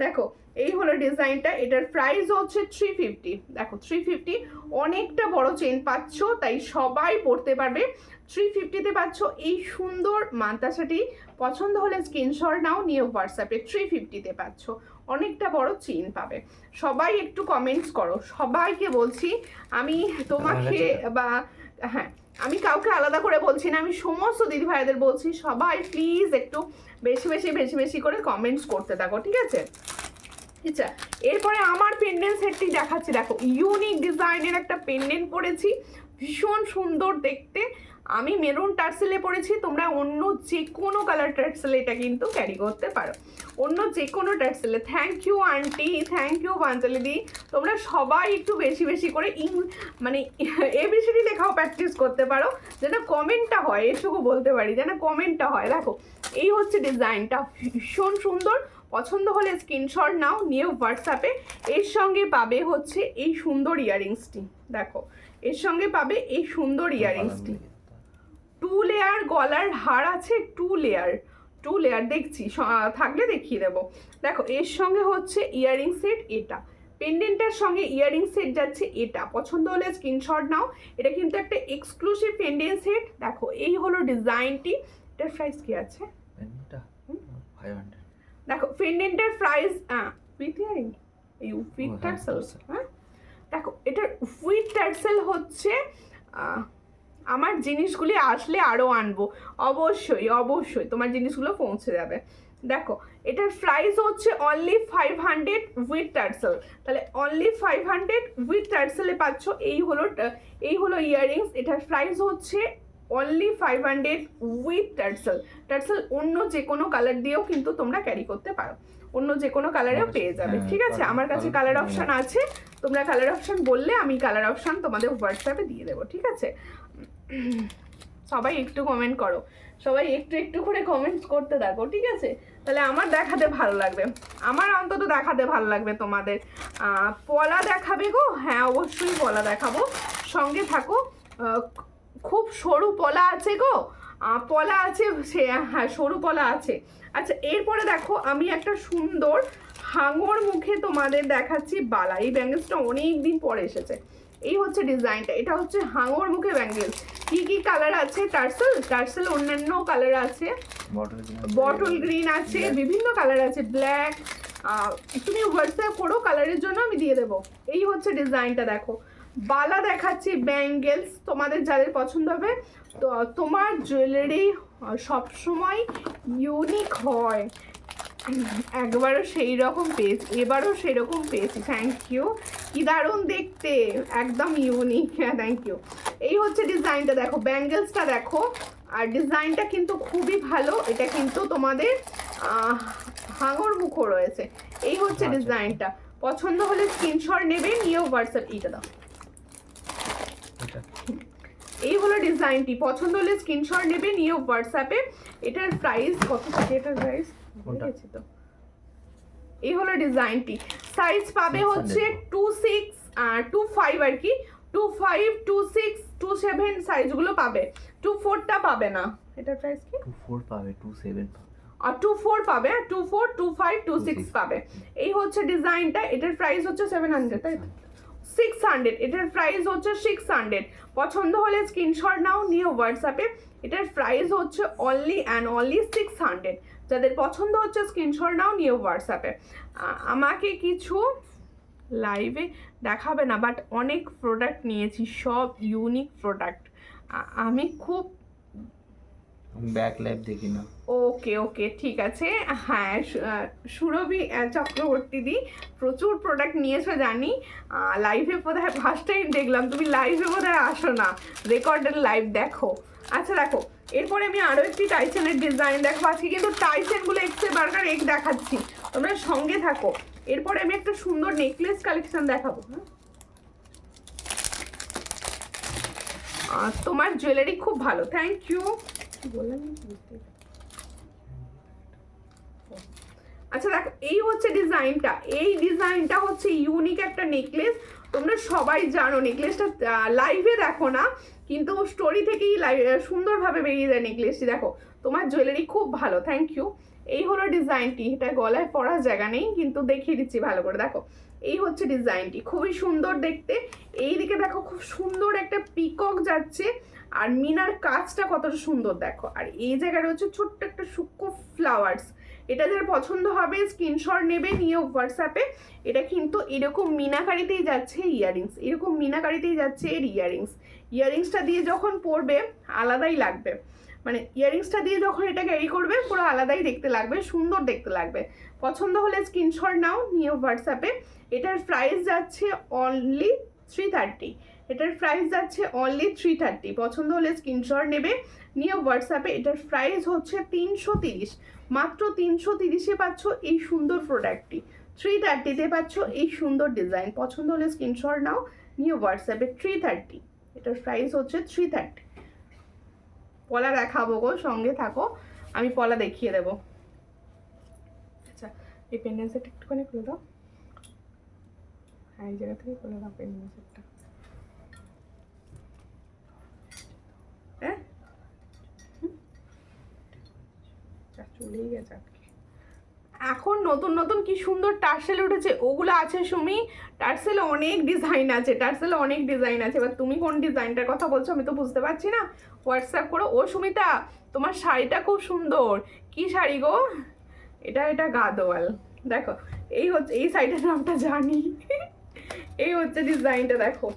দেখো এই হলো ডিজাইনটা, এটার প্রাইস হচ্ছে 350। দেখো 350, অনেকটা বড় চেন পাচ্ছ, তাই সবাই পড়তে পারবে। 350-তে পাচ্ছ এই সুন্দর মানতাসাটি। পছন্দ হলে স্ক্রিনশট নাও, নিয়ে হোয়াটসঅ্যাপে 350-তে পাচ্ছ, অনেকটা বড় চেন পাবে। সবাই একটু কমেন্টস করো, সবাইকে বলছি আমি, তোমাকে বা হ্যাঁ আমি কাউকে আলাদা করে বলছি না, আমি সমস্ত দিদি ভাইদের বলছি, সবাই প্লিজ একটু বেশি বেশি বেশি বেশি করে কমেন্টস করতে থাকো, ঠিক আছে। আচ্ছা এরপরে আমার পেন্ডেন্ট সেটটি দেখাচ্ছি। দেখো ইউনিক ডিজাইনের একটা পেন্ডেন্ট পরেছি, ভীষণ সুন্দর দেখতে। আমি মেরুন টার্সেলে পরেছি, তোমরা অন্য যে কোনো কালার টার্সেলে এটা কিন্তু ক্যারি করতে পারো, অন্য যে কোনো টার্সেলে। Thank you aunty, thank you Panchali di, তোমরা সবাই একটু বেশি বেশি করে মানে এবিসিডি লেখাও প্র্যাকটিস করতে পারো, যেন কমেন্টটা হয়, এটুকু বলতে পারি, যেন কমেন্টটা হয়। দেখো এই হচ্ছে ডিজাইনটা, ভীষণ সুন্দর। পছন্দ হলে স্ক্রিনশট নাও, নিয়ে হোয়াটসঅ্যাপে। এর সঙ্গে পাবে হচ্ছে এই সুন্দর ইয়ারিংসটি, দেখো এর সঙ্গে পাবে এই সুন্দর ইয়ারিংসটি। 2 লেয়ার গলার হার আছে, 2 লেয়ার দেখছি, থাকলে দেখিয়ে দেবো। দেখো এর সঙ্গে হচ্ছে ইয়ারিং সেট, এটা পেন্ডেন্টের সঙ্গে ইয়ারিং সেট যাচ্ছে, এটা পছন্দ হলে স্ক্রিনশট নাও। এটা কিন্তু একটা এক্সক্লুসিভ পেন্ডেন্ট সেট। দেখো এই হলো ডিজাইনটি, এটার প্রাইস কি আছে? দেখো পেন্ডেন্টের প্রাইস উইথ ইয়ারিং এই উইথ টার্সেল, হ্যাঁ দেখো এটার উইথ টার্সেল হচ্ছে আমার জিনিসগুলি আসলে আরও আনবো, অবশ্যই অবশ্যই তোমার জিনিসগুলো পৌঁছে যাবে। দেখো এটার প্রাইস হচ্ছে অনলি 500 উইথ টার্সেল, তাহলে অনলি 500 উইথ টার্সেলে পাচ্ছ। এই হলো ইয়াররিংস, এটার প্রাইস হচ্ছে অনলি 500 উইথ টার্সেল। টার্সেল অন্য যে কোনো কালার দিয়েও কিন্তু তোমরা ক্যারি করতে পারো, অন্য যে কোনো কালারেও পেয়ে যাবে, ঠিক আছে। আমার কাছে কালার অপশান আছে, তোমরা কালার অপশান বললে আমি কালার অপশান তোমাদের হোয়াটসঅ্যাপে দিয়ে দেবো, ঠিক আছে। সবাই একটু কমেন্ট করো, সবাই একটু একটু করে কমেন্ট করতে থাকো, ঠিক আছে, তাহলে আমার দেখাতে ভালো লাগবে, আমার অন্তত দেখাতে ভালো লাগবে তোমাদের। পলা দেখাবে গো? হ্যাঁ অবশ্যই পলা দেখাবো, সঙ্গে থাকো। খুব সরু পলা আছে গো? পলা আছে, সে হ্যাঁ সরু পলা আছে। আচ্ছা এরপরে দেখো আমি একটা সুন্দর হাঙর মুখে তোমাদের দেখাচ্ছি বালা। এই ব্যাঙ্গেলসটা অনেক দিন পরে এসেছে। এই হচ্ছে ডিজাইনটা, এটা হচ্ছে হাঙর মুখে ব্যাঙ্গেলস। কি কি কালার আছে? টার্সেল অন্যান্য কালার আছে, বটল গ্রিন আছে, বিভিন্ন কালার আছে, ব্ল্যাক। তুমি হোয়াটসঅ্যাপ করো, কালারের জন্য আমি দিয়ে দেবো। এই হচ্ছে ডিজাইনটা, দেখো বালা দেখাচ্ছি, ব্যাঙ্গেলস তোমাদের যাদের পছন্দ হবে। তো তোমার জুয়েলারি সবসময় ইউনিক হয়, একবারও সেই রকম পেয়েছি, এবারও সেই রকম পেয়েছি। থ্যাংক ইউ, কি দারুণ দেখতে, একদম ইউনিক, হ্যাঁ থ্যাংক ইউ। এই হচ্ছে ডিজাইনটা, দেখো ব্যাঙ্গেলসটা দেখো, আর ডিজাইনটা কিন্তু খুবই ভালো। এটা কিন্তু তোমাদের হাঙর মুখও রয়েছে। এই হচ্ছে ডিজাইনটা, পছন্দ হলে স্ক্রিনশট নেবে, নিয়ে হোয়াটসঅ্যাপ এইটা দাও। এই হলো ডিজাইনটি, পছন্দ হলে স্ক্রিনশট নেবে, নিয়ে হোয়াটসঅ্যাপে। এটার প্রাইস কত থাকে? এটার প্রাইস দেখেছি তো। এই হলো ডিজাইনটি, সাইজ পাবে হচ্ছে 26 আর 25 আর কি, 25, 26, 27 সাইজগুলো পাবে, 24টা পাবে না। এটার প্রাইস কি? 24 পাবে, 27 পাবে আর 24 পাবে, 24, 25, 26 পাবে। এই হচ্ছে ডিজাইনটা, এটার প্রাইস হচ্ছে 700, তাই 600, এটার প্রাইস হচ্ছে 600। পছন্দ হলে স্ক্রিনশট নাও, নিয়ে হোয়াটসঅ্যাপে। এটার প্রাইস হচ্ছে অনলি অ্যান্ড অনলি 600। যাদের পছন্দ হচ্ছে স্ক্রিনশট নাও, নিয়ে হোয়াটসঅ্যাপে। আমাকে কিছু লাইভে দেখাবে না, বাট অনেক প্রোডাক্ট নিয়েছি, সব ইউনিক প্রোডাক্ট। আমি খুব ব্যাক লাইভ দেখি না। ওকে ওকে ঠিক আছে। হ্যাঁ সুরভি চক্রবর্তী দি প্রচুর প্রোডাক্ট নিয়েছো জানি, লাইভে বোধহয় ফার্স্ট টাইম দেখলাম, তুমি লাইভে বোধহয় আসো না, রেকর্ডেড লাইভ দেখো। আচ্ছা দেখো এরপরে আমি আরও একটি টাইসেনের ডিজাইন দেখো, আজকে কিন্তু টাইসেনগুলো এক্সে বার্গার এক দেখাচ্ছি, তোমরা সঙ্গে থাকো। এরপরে আমি একটা সুন্দর নেকলেস কালেকশন দেখাবো। তোমার জুয়েলারি খুব ভালো, থ্যাংক ইউ। আচ্ছা দেখো এই হচ্ছে ডিজাইনটা, এই ডিজাইনটা হচ্ছে ইউনিক একটা নেকলেস। তোমরা সবাই জানো নেকলেসটা লাইভে দেখো না, কিন্তু স্টোরি থেকেই সুন্দরভাবে বেরিয়ে যায় নেকলেসটি। দেখো তোমার জুয়েলারি খুব ভালো, থ্যাংক ইউ। এই হলো ডিজাইনটি, এটা গলায় পরার জায়গা নেই, কিন্তু দেখিয়ে দিচ্ছি ভালো করে। দেখো এই হচ্ছে ডিজাইনটি, খুবই সুন্দর দেখতে। এই দিকে দেখো খুব সুন্দর একটা পিকক যাচ্ছে, আর মিনার কাজটা কতটা সুন্দর দেখো, আর এই জায়গায় রয়েছে ছোট্ট একটা সূক্ষ্ম ফ্লাওয়ার্স। এটা যার পছন্দ হবে স্ক্রিনশট নেবে, নিয়ে হোয়াটসঅ্যাপে। এটা কিন্তু এরকম মিনাকারিতেই যাচ্ছে ইয়াররিংস, এরকম মিনাকারিতেই যাচ্ছে এর ইয়াররিংস। ইয়াররিংসটা দিয়ে যখন পরবে আলাদাই লাগবে, মানে ইয়াররিংসটা দিয়ে যখন এটা ক্যারি করবে পুরো আলাদাই দেখতে লাগবে, সুন্দর দেখতে লাগবে। পছন্দ হলে স্ক্রিনশট নাও, নিয়ে হোয়াটসঅ্যাপে। এটার প্রাইস যাচ্ছে অনলি 330, এটার প্রাইস যাচ্ছে অনলি 330। পছন্দ হলে স্ক্রিনশট নেবে, নিয়ে হোয়াটসঅ্যাপে। এটার প্রাইস হচ্ছে 330, মাত্র 330-এ পাচ্ছ এই সুন্দর প্রোডাক্টটি, 330-তে পাচ্ছ এই সুন্দর ডিজাইন। পছন্দ হলে স্ক্রিনশট নাও, নিয়ে হোয়াটসঅ্যাপে। 330, এটার প্রাইস হচ্ছে 330। পলা দেখাবো গো, সঙ্গে থাকো, আমি পলা দেখিয়ে দেবো। আচ্ছা এই পেন্ডেন্সেটটা একটুখানি খুলে দাও, হ্যাঁ এই জায়গা থেকে খুলে দাও পেন্ডেন্সেটটা। হ্যাঁ চলেই গেছে আজকে। এখন নতুন নতুন কি সুন্দর টার্সেল উঠেছে, ওগুলো আছে সুমি। টার্সেলে অনেক ডিজাইন আছে, টার্সেলে অনেক ডিজাইন আছে, এবার তুমি কোন ডিজাইনটার কথা বলছো আমি তো বুঝতে পারছি না। হোয়াটসঅ্যাপ করো। ও সুমিতা তোমার শাড়িটা খুব সুন্দর, কি শাড়ি গো? এটা গাদোয়াল, দেখো এই হচ্ছে, এই সাইডের নামটা জানি। এই হচ্ছে ডিজাইনটা, দেখো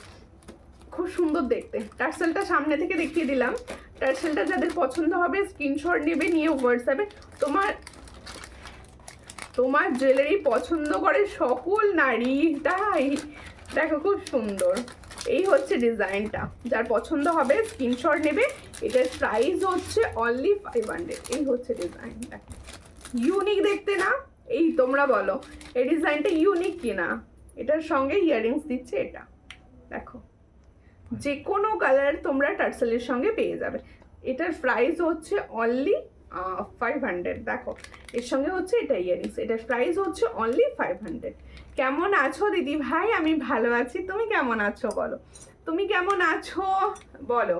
খুব সুন্দর দেখতে। টার্সেলটা সামনে থেকে দেখিয়ে দিলাম। টার্সেলটা যাদের পছন্দ হবে স্ক্রিনশট নেবে, নিয়ে হোয়াটসঅ্যাপে তোমার জুয়েলারি পছন্দ করে সকল নারী, তাই দেখো খুব সুন্দর। এই হচ্ছে ডিজাইনটা, যার পছন্দ হবে স্ক্রিনশট নেবে। এটার প্রাইস হচ্ছে অনলি 500। এই হচ্ছে ডিজাইন, দেখো ইউনিক দেখতে না? এই তোমরা বলো এই ডিজাইনটা ইউনিক কিনা। এটার সঙ্গে ইয়াররিংস দিচ্ছে, এটা দেখো যে কোনো কালার তোমরা টার্সেলের সঙ্গে পেয়ে যাবে। এটার প্রাইস হচ্ছে অনলি 500। দেখো এর সঙ্গে হচ্ছে এটা ইয়াররিংস, এটার প্রাইস হচ্ছে অনলি 500। কেমন আছো দিদি ভাই? আমি ভালো আছি, তুমি কেমন আছো বলো? তুমি কেমন আছো বলো।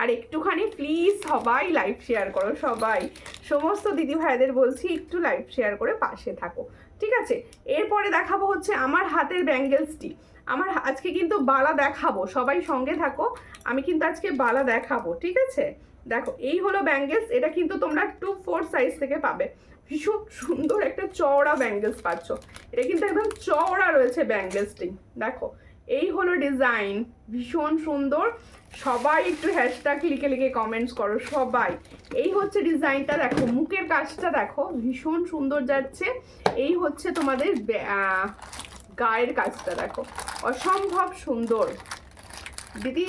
আর একটুখানি প্লিজ সবাই লাইভ শেয়ার করো, সবাই সমস্ত দিদি ভাইদের বলছি একটু লাইভ শেয়ার করে পাশে থাকো, ঠিক আছে? এরপরে দেখাবো হচ্ছে আমার হাতের ব্যাঙ্গেলসটি। আমার আজকে কিন্তু বালা দেখাবো, সবাই সঙ্গে থাকো। আমি কিন্তু আজকে বালা দেখাবো, ঠিক আছে? দেখো এই হলো ব্যাঙ্গেলস। এটা কিন্তু তোমরা 2-4 সাইজ থেকে পাবে। ভীষণ সুন্দর একটা চওড়া ব্যাঙ্গেলস পাচ্ছ। এটা কিন্তু একদম চওড়া রয়েছে ব্যাঙ্গেলসটি, দেখো এই হলো ডিজাইন, ভীষণ সুন্দর। সবাই একটু হ্যাশট্যাগ লিখে লিখে কমেন্টস করো সবাই। এই হচ্ছে ডিজাইনটা, দেখো মুখের কাজটা দেখো ভীষণ সুন্দর যাচ্ছে। এই হচ্ছে তোমাদের গায়ের কাজটা, দেখো অসম্ভব সুন্দর। দিদি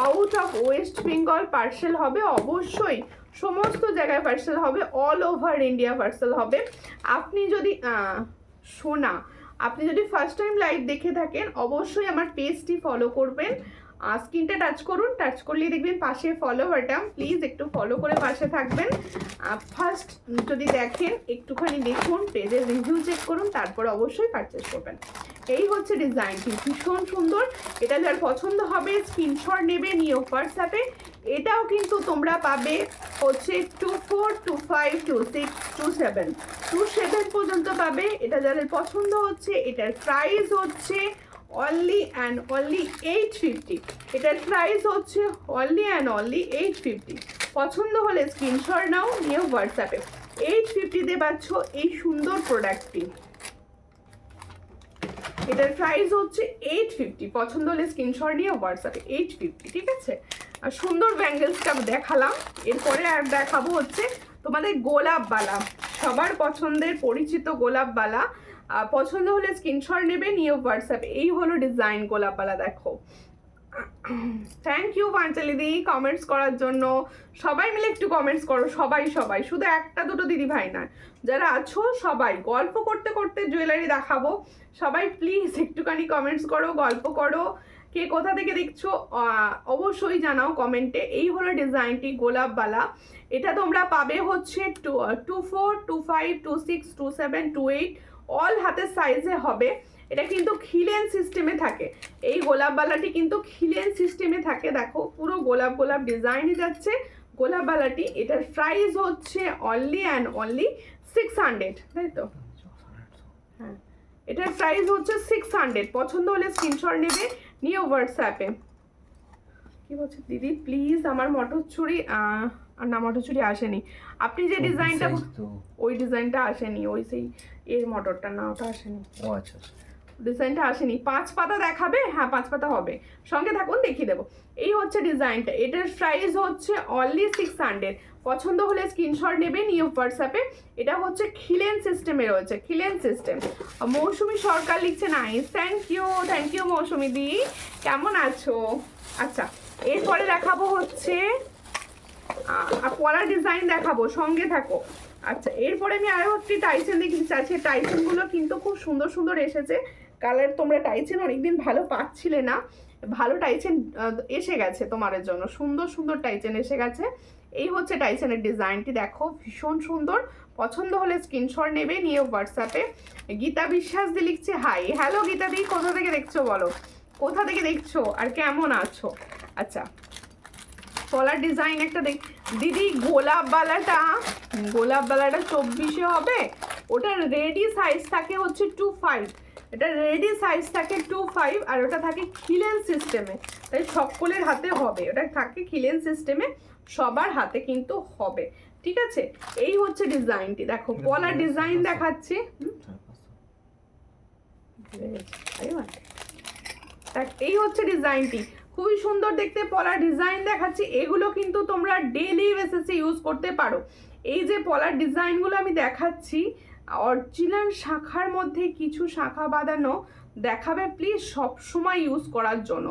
out of West Bengal parcel হবে? অবশ্যই সমস্ত জায়গায় পার্সেল হবে, অল ওভার ইন্ডিয়া পার্সেল হবে। আপনি যদি শোনা, আপনি যদি ফার্স্ট টাইম লাইভ দেখে থাকেন অবশ্যই আমার পেজটি ফলো করবেন। স্ক্রিনটা টাচ করুন, টাচ করলেই দেখবেন পাশে ফলো বাটন, প্লিজ একটু ফলো করে পাশে থাকবেন। ফার্স্ট যদি দেখেন একটুখানি দেখুন, পেজের রিভিউ চেক করুন, তারপর অবশ্যই পারচেস করবেন। এই হচ্ছে ডিজাইনটি, ভীষণ সুন্দর। এটা যার পছন্দ হবে স্ক্রিনশট নেবে, নিয়ে হোয়াটসঅ্যাপে। এটাও কিন্তু তোমরা পাবে হচ্ছে 24, 25, 26, 27 পর্যন্ত পাবে। এটা যাদের পছন্দ হচ্ছে, এটার প্রাইস হচ্ছে অনলি অ্যান্ড অনলি 850। এটার প্রাইস হচ্ছে অনলি অ্যান্ড অনলি 850। পছন্দ হলে স্ক্রিনশট নাও, নিয়ে হোয়াটসঅ্যাপে। 850-তে পাচ্ছ এই সুন্দর প্রোডাক্টটি। এটার প্রাইস হচ্ছে 850। পছন্দ হলে স্ক্রিনশট নিয়ে হোয়াটসঅ্যাপে 850, ঠিক আছে? আর সুন্দর ব্যাঙ্গেলসটা দেখালাম। এরপরে আর দেখাবো হচ্ছে তোমাদের গোলাপ বালা, সবার পছন্দের পরিচিত গোলাপ বালা। পছন্দ হলে স্ক্রিনশট নেবে, নিয়ে হোয়াটসঅ্যাপে। এই হলো ডিজাইন গোলাপ বালা, দেখো। থ্যাংক ইউ পাঞ্চালি দি কমেন্টস করার জন্য। সবাই মিলে একটু কমেন্টস করো, সবাই সবাই, শুধু একটা দুটো দিদি ভাই নয়, যারা আছো সবাই। গল্প করতে করতে জুয়েলারি দেখাবো, সবাই প্লিজ একটুখানি কমেন্টস করো, গল্প করো। কে কোথা থেকে দেখছো অবশ্যই জানাও কমেন্টে। এই হলো ডিজাইনটি গোলাপ বালা। এটা তোমরা পাবে হচ্ছে 24, 25, 26, 27, 28 অল হাতের সাইজে হবে। এটা কিন্তু খিলেন সিস্টেমে থাকে, এই গোলাপ বালাটি কিন্তু খিলেন সিস্টেমে থাকে। দেখো পুরো গোলাপ গোলাপ ডিজাইনই যাচ্ছে গোলাপ বালাটি। এটার প্রাইস হচ্ছে অনলি অ্যান্ড অনলি 600, তাই তো? হ্যাঁ, এটার প্রাইস হচ্ছে 600। পছন্দ হলে স্ক্রিনশট নেবে, নিয়ে হোয়াটসঅ্যাপে। কি বলছে দিদি প্লিজ আমার মটরছুরি না, মটরছুরি আসেনি। আপনি যে ডিজাইনটা, ওই ডিজাইনটা আসেনি, ওই সেই এর মটরটা না, ওটা আসেনি। ও আচ্ছা, ডিজাইনটা আসেনি। 5 পাতা দেখাবে? হ্যাঁ 5 পাতা হবে, সঙ্গে থাকুন দেখিয়ে দেবো। এই হচ্ছে ডিজাইনটা, এটার প্রাইস হচ্ছে অনলি 600। পছন্দ হলে স্ক্রিনশট নেবে, নিয়ে হোয়াটসঅ্যাপে। এটা হচ্ছে খিলেন সিস্টেমে রয়েছে, খিলেন সিস্টেম। মৌসুমি সরকার লিখছে নাইস, থ্যাংক ইউ মৌসুমি দি, কেমন আছো? আচ্ছা এরপরে দেখাবো হচ্ছে পলার ডিজাইন দেখাবো, সঙ্গে থাকো। আচ্ছা এরপরে আমি আরও একটি টাইসেন দেখতে চাইছি। টাইসেনগুলো কিন্তু খুব সুন্দর সুন্দর এসেছে কালার। তোমরা টাইসেন অনেকদিন ভালো পাচ্ছিলে না, ভালো টাইসেন এসে গেছে তোমাদের জন্য, সুন্দর সুন্দর টাইসেন এসে গেছে। এই হচ্ছে টাইসেনের ডিজাইনটি, দেখো ভীষণ সুন্দর। পছন্দ হলে স্ক্রিনশট নেবে, নিয়ে হোয়াটসঅ্যাপে। গীতা বিশ্বাস দি লিখছে হাই। হ্যালো গীতা দি, কোথা থেকে দেখছো বলো, কোথা থেকে দেখছো আর কেমন আছো? আচ্ছা কলার ডিজাইন একটা দিদি, গোলাপ বালাটা 24-এ হবে। ওটা রেডি সাইজ থাকে হচ্ছে 25, এটা রেডি সাইজ থাকে 25, আর ওটা থাকে খিলেন সিস্টেমে, তাই সকলের হাতে হবে। ওটা থাকে খিলেন সিস্টেমে, সবার হাতে কিন্তু হবে, ঠিক আছে। এই হচ্ছে ডিজাইনটি, দেখো পলার ডিজাইন দেখাচ্ছি। এই হচ্ছে ডিজাইনটি, খুবই সুন্দর দেখতে পলার ডিজাইন দেখাচ্ছি। এগুলো কিন্তু তোমরা ডেইলি বেসিসে ইউজ করতে পারো। এই যে পলার ডিজাইনগুলো আমি দেখাচ্ছি, অরিজিনাল শাখার মধ্যে কিছু শাখা বাঁধানো দেখাবে, প্লিজ সব সময় ইউজ করার জন্য।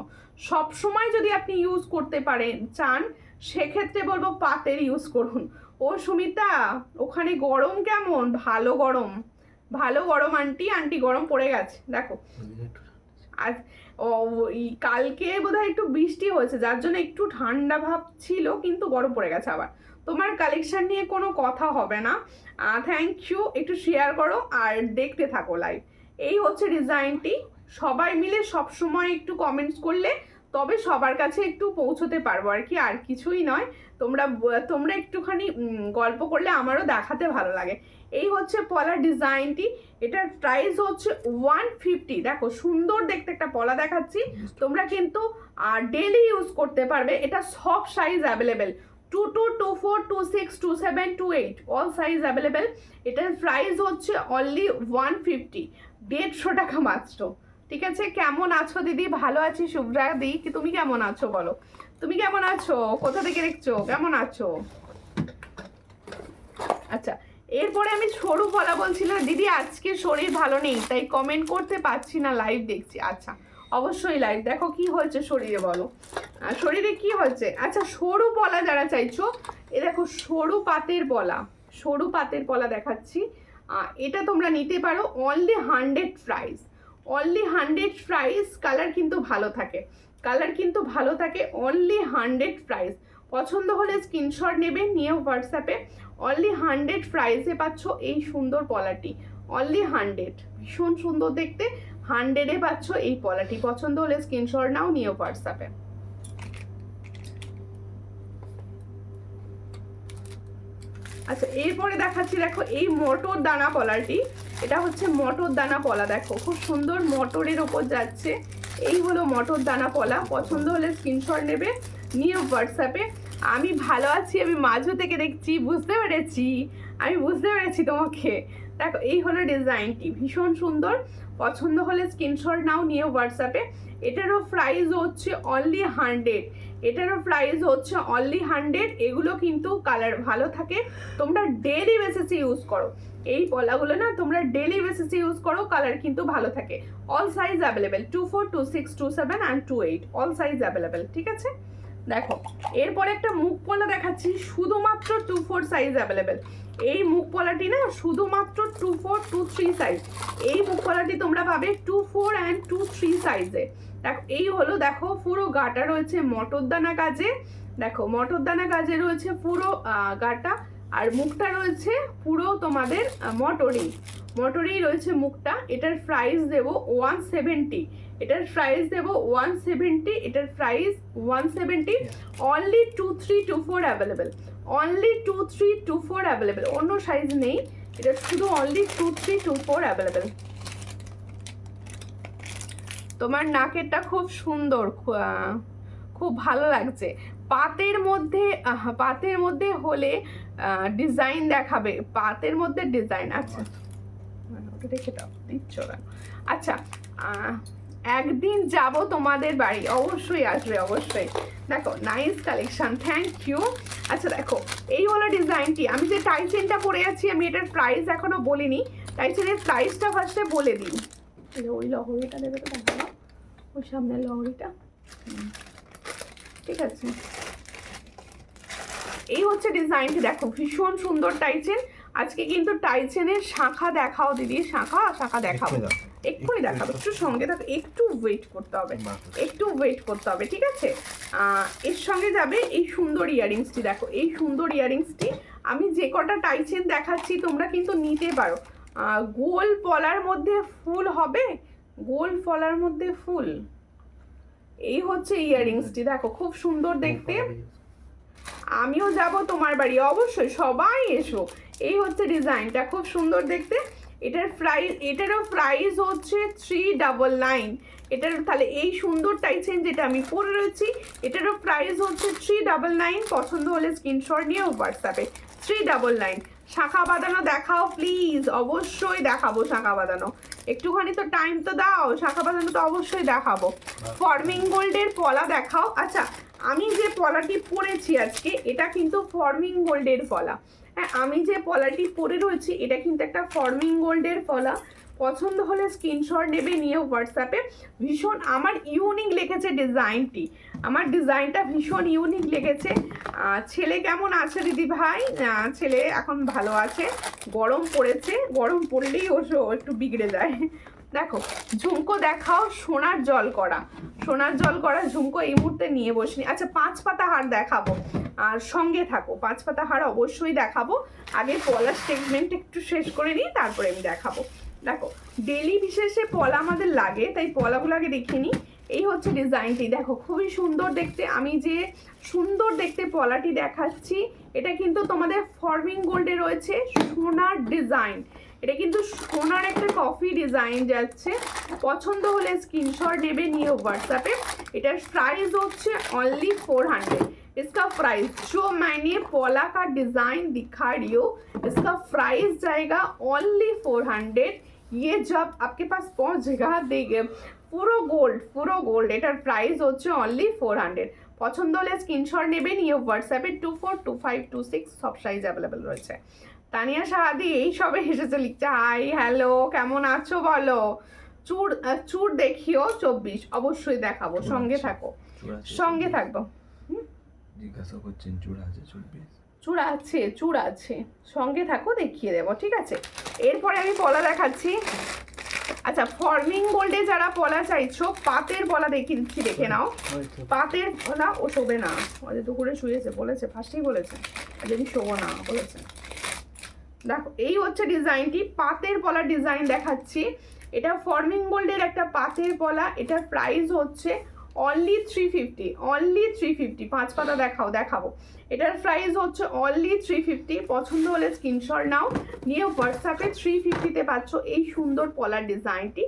সব সময় যদি আপনি ইউজ করতে পারেন চান, সেক্ষেত্রে বলবো পাতের ইউজ করুন। ও সুমিতা, ওখানে গরম কেমন? ভালো গরম, ভালো গরম আন্টি, আন্টি গরম পড়ে গেছে দেখো। আর কালকে বোধহয় একটু বৃষ্টি হয়েছে, যার জন্য একটু ঠান্ডা ভাব ছিল, কিন্তু গরম পড়ে গেছে আবার। তোমার কালেকশন নিয়ে কোনো কথা হবে না। থ্যাংক ইউ, একটু শেয়ার করো আর দেখতে থাকো লাইভ। এই হচ্ছে ডিজাইনটি, সবাই মিলে সব সময় একটু কমেন্টস করলে তবে সবার কাছে একটু পৌঁছতে পারবো আর কি, আর কিছুই নয়। তোমরা একটুখানি গল্প করলে আমারও দেখাতে ভালো লাগে। এই হচ্ছে পলার ডিজাইনটি, এটার প্রাইস হচ্ছে 150। দেখো সুন্দর দেখতে একটা পলা দেখাচ্ছি, তোমরা কিন্তু ডেলি ইউজ করতে পারবে। এটা সব size available, 22, 24, 26, 27, 28 all size available. এটার প্রাইস হচ্ছে অনলি 150, 150 টাকা মাত্র, ঠিক আছে। কেমন আছো দিদি? ভালো আছি শুভ্রা দি, কি তুমি কেমন আছো বলো? তুমি কেমন আছো? কোথা থেকে দেখছো? কেমন আছো? আচ্ছা, এরপরে আমি সরু পলা বলছিলাম দিদি আজকে শরীর ভালো নেই তাই কমেন্ট করতে পারছি না, লাইভ দেখছি। আচ্ছা, অবশ্যই লাইভ দেখো। কি হয়েছে শরীরে বলো, শরীরে কি হয়েছে? আচ্ছা, সরু পলা যারা চাইছো, এ দেখো সরু পাতের পলা, সরু পাতের পলা দেখাচ্ছি। এটা তোমরা নিতে পারো, only 100 price, only 100 price. Colour কিন্তু ভালো থাকে, কালার কিন্তু ভালো থাকে, অনলি 100 প্রাইস। পছন্দ হলে স্ক্রিনশট নেবে, নিয়ে হোয়াটসঅ্যাপে। অনলি 100 প্রাইসে পাচ্ছ এই সুন্দর পলাটি, অনলি 100, ভীষণ সুন্দর দেখতে। 100-এ পাচ্ছ এই পলাটি, পছন্দ হলে স্ক্রিনশট নাও, নিয়ে হোয়াটসঅ্যাপে। আচ্ছা, এরপরে দেখাচ্ছি, দেখো এই মটর দানা পলাটি, এটা হচ্ছে মটর দানা পলা। দেখো খুব সুন্দর মটরের ওপর যাচ্ছে, এই হলো মটর দানা পলা। পছন্দ হলে স্ক্রিনশট নেবে, নিয়ে হোয়াটসঅ্যাপে। আমি ভালো আছি, আমি মাঝু থেকে দেখছি, বুঝতে পেরেছি, আমি বুঝতে পেরেছি তোমাকে। দেখো এই হলো ডিজাইনটি, ভীষণ সুন্দর। পছন্দ হলে স্ক্রিনশট নাও, নিয়ে হোয়াটসঅ্যাপে। এটারও প্রাইস হচ্ছে অনলি 100, এটারও প্রাইস হচ্ছে অনলি 100। এগুলো কিন্তু কালার ভালো থাকে, তোমরা ডেইলি বেসিসে ইউজ করো। এই পলাগুলো না তোমরা ডেইলি বেসিসে ইউজ করো, কালার কিন্তু ভালো থাকে। All size available, 24, 26, 27 and 28 all size available, ঠিক আছে। দেখো এরপরে একটা মুখ পলা দেখাচ্ছি, শুধুমাত্র 24 সাইজ অ্যাভেলেবেল। এই মুখ পলাটি না শুধুমাত্র 24, 23 সাইজ। এই মুখ পলাটি তোমরা পাবে 24 অ্যান্ড 23 সাইজে। দেখো এই হলো, দেখো পুরো গাটা রয়েছে মটর দানা কাজে, দেখো মটর দানা কাজে রয়েছে পুরো গাটা, আর মুখটা রয়েছে পুরো তোমাদের মটরেই রয়েছে মুখটা। এটার প্রাইস দেবো 170, এটার প্রাইস দেবো 170, এটার price 170। Only 23, 24 available, only 23, 24 available, অন্য সাইজ নেই। এটা শুধু অনলি 23, 24 অ্যাভেলেবেল। তোমার নাকেরটা খুব সুন্দর, খুব ভালো লাগছে। পাতের মধ্যে হলে ডিজাইন দেখাবে, পাতের মধ্যে ডিজাইন। আচ্ছা ওটা দেখে দাও, দিচ্ছ না। আচ্ছা, একদিন যাব তোমাদের বাড়ি, অবশ্যই আসবে, অবশ্যই। দেখো নাইস কালেকশন, থ্যাংক ইউ। আচ্ছা দেখো এই হলো ডিজাইনটি। আমি যে টাইচেনটা পরে আছি, আমি এটার প্রাইস এখনো বলিনি, টাইচেনের প্রাইসটা ফার্স্টে বলে দিই। ওই লহরিটা দেবে তো, দেখো ওই সামনের লহরিটা, ঠিক আছে। এই হচ্ছে ডিজাইনটি, দেখো ভীষণ সুন্দর টাইচেন। আজকে কিন্তু টাইচেনের শাখা দেখাও দিদি, শাখা দেখাও, এক্ষুনি দেখাবো, একটু সঙ্গে থাকো, একটু ওয়েট করতে হবে, একটু ওয়েট করতে হবে, ঠিক আছে। এর সঙ্গে যাবে এই সুন্দর ইয়ারিংসটি। দেখো এই সুন্দর ইয়ারিংসটি, আমি যে কটা টাইচেন দেখাচ্ছি তোমরা কিন্তু নিতে পারো। গোল পলার মধ্যে ফুল হবে, গোল পলার মধ্যে ফুল। এই হচ্ছে ইয়ারিংসটি, দেখো খুব সুন্দর দেখতে। আমিও যাব তোমার বাড়ি, অবশ্যই সবাই এসো। এই হচ্ছে ডিজাইনটা, খুব সুন্দর দেখতে। এটারও প্রাইস হচ্ছে 399। এটার তাহলে এই সুন্দর টাইচেন যেটা আমি পরে রয়েছি এটারও প্রাইস হচ্ছে 399। পছন্দ হলে স্ক্রিনশট নিয়ে হোয়াটসঅ্যাপে 399। শাখা বাঁধানো দেখাও প্লিজ, অবশ্যই দেখাবো শাখা বাঁধানো, একটুখানি তো টাইম তো দাও, শাখা বাঁধানো তো অবশ্যই দেখাবো। ফর্মিং গোল্ডের পলা দেখাও। আচ্ছা, আমি যে পলাটি পরেছি আজকে এটা কিন্তু ফর্মিং গোল্ডের পলা। হ্যাঁ, আমি যে পলাটি পরে রয়েছি এটা কিন্তু একটা ফর্মিং গোল্ডের পলা। পছন্দ হলে স্ক্রিনশট নেবে, নিয়ে হোয়াটসঅ্যাপে। ভীষণ আমার ইউনিক লেগেছে ডিজাইনটি, আমার ডিজাইনটা ভীষণ ইউনিক লেগেছে। ছেলে কেমন আছে দিদি ভাই? ছেলে এখন ভালো আছে, গরম পড়েছে, গরম পড়লেই ওসো একটু বিগড়ে যায়। দেখো ঝুমকো দেখাও, সোনার জল করা, সোনার জল করা ঝুমকো এই মুহূর্তে নিয়ে বসিনি। আচ্ছা 5 পাতা হার দেখাবো, আর সঙ্গে থাকো, 5 পাতা হার অবশ্যই দেখাবো। আগে পলার স্টেটমেন্ট একটু শেষ করে নিই, তারপরে আমি দেখাবো। দেখো ডেলি বিশেষে পলা আমাদের লাগে, তাই পলাগুলো আগে দেখিয়ে নিই। এই হচ্ছে ডিজাইনটি, দেখো খুবই সুন্দর দেখতে। আমি যে সুন্দর দেখতে পলাটি দেখাচ্ছি এটা কিন্তু তোমাদের ফর্মিং গোল্ডে রয়েছে সোনার ডিজাইন। এটা কিন্তু সোনার একটা কফি ডিজাইন যাচ্ছে। পছন্দ হলে স্ক্রিনশট নেবে, নিয়ে হোয়াটসঅ্যাপে। এটার প্রাইস হচ্ছে অনলি 400। इसका प्राइस जो मैंने पोला का डिज़ाइन दिखा रही हूँ इसका प्राइस जाएगा ओनली 400। ये जब आपके पास पहुँचेगा देखिए পুরো গোল্ড এটার প্রাইস হচ্ছে অনলি 400। পছন্দ হলে স্ক্রিনশট নেবে, নিয়ে হোয়াটসঅ্যাপে 242526 সব সাইজ অ্যাভেলেবেল রয়েছে। তানিয়া শাহাদি এই সবে এসেছে, লিখছে হাই হ্যালো কেমন আছো বলো। চুর দেখিও 24, অবশ্যই দেখাবো, সঙ্গে থাকো, সঙ্গে থাকবো। জিজ্ঞাসা করছেন চূড়া আছে 24? চূড় আছে, সঙ্গে থাকো, দেখিয়ে দেবো, ঠিক আছে। এরপরে আমি পলা দেখাচ্ছি। আচ্ছা ফর্মিং গোল্ডে যারা পলা চাইছো পাতের পলা দেখিয়ে দিচ্ছি, দেখে নাও। পাতের পলা ও শোবে না, আজ দুপুরে শুয়েছে, বলেছে ফার্স্টেই বলেছে আজ আমি শোবো না বলেছে। দেখো এই হচ্ছে ডিজাইনটি, পাতের পলা ডিজাইন দেখাচ্ছি। এটা ফর্মিং গোল্ডের একটা পাতের পলা, এটার প্রাইস হচ্ছে অনলি 350, অনলি 350। 5 পাতা দেখাবো। এটার প্রাইস হচ্ছে অনলি 350। পছন্দ হলে স্ক্রিনশট নাও, নিয়ে হোয়াটসঅ্যাপে 350-তে পাচ্ছ এই সুন্দর পলার ডিজাইনটি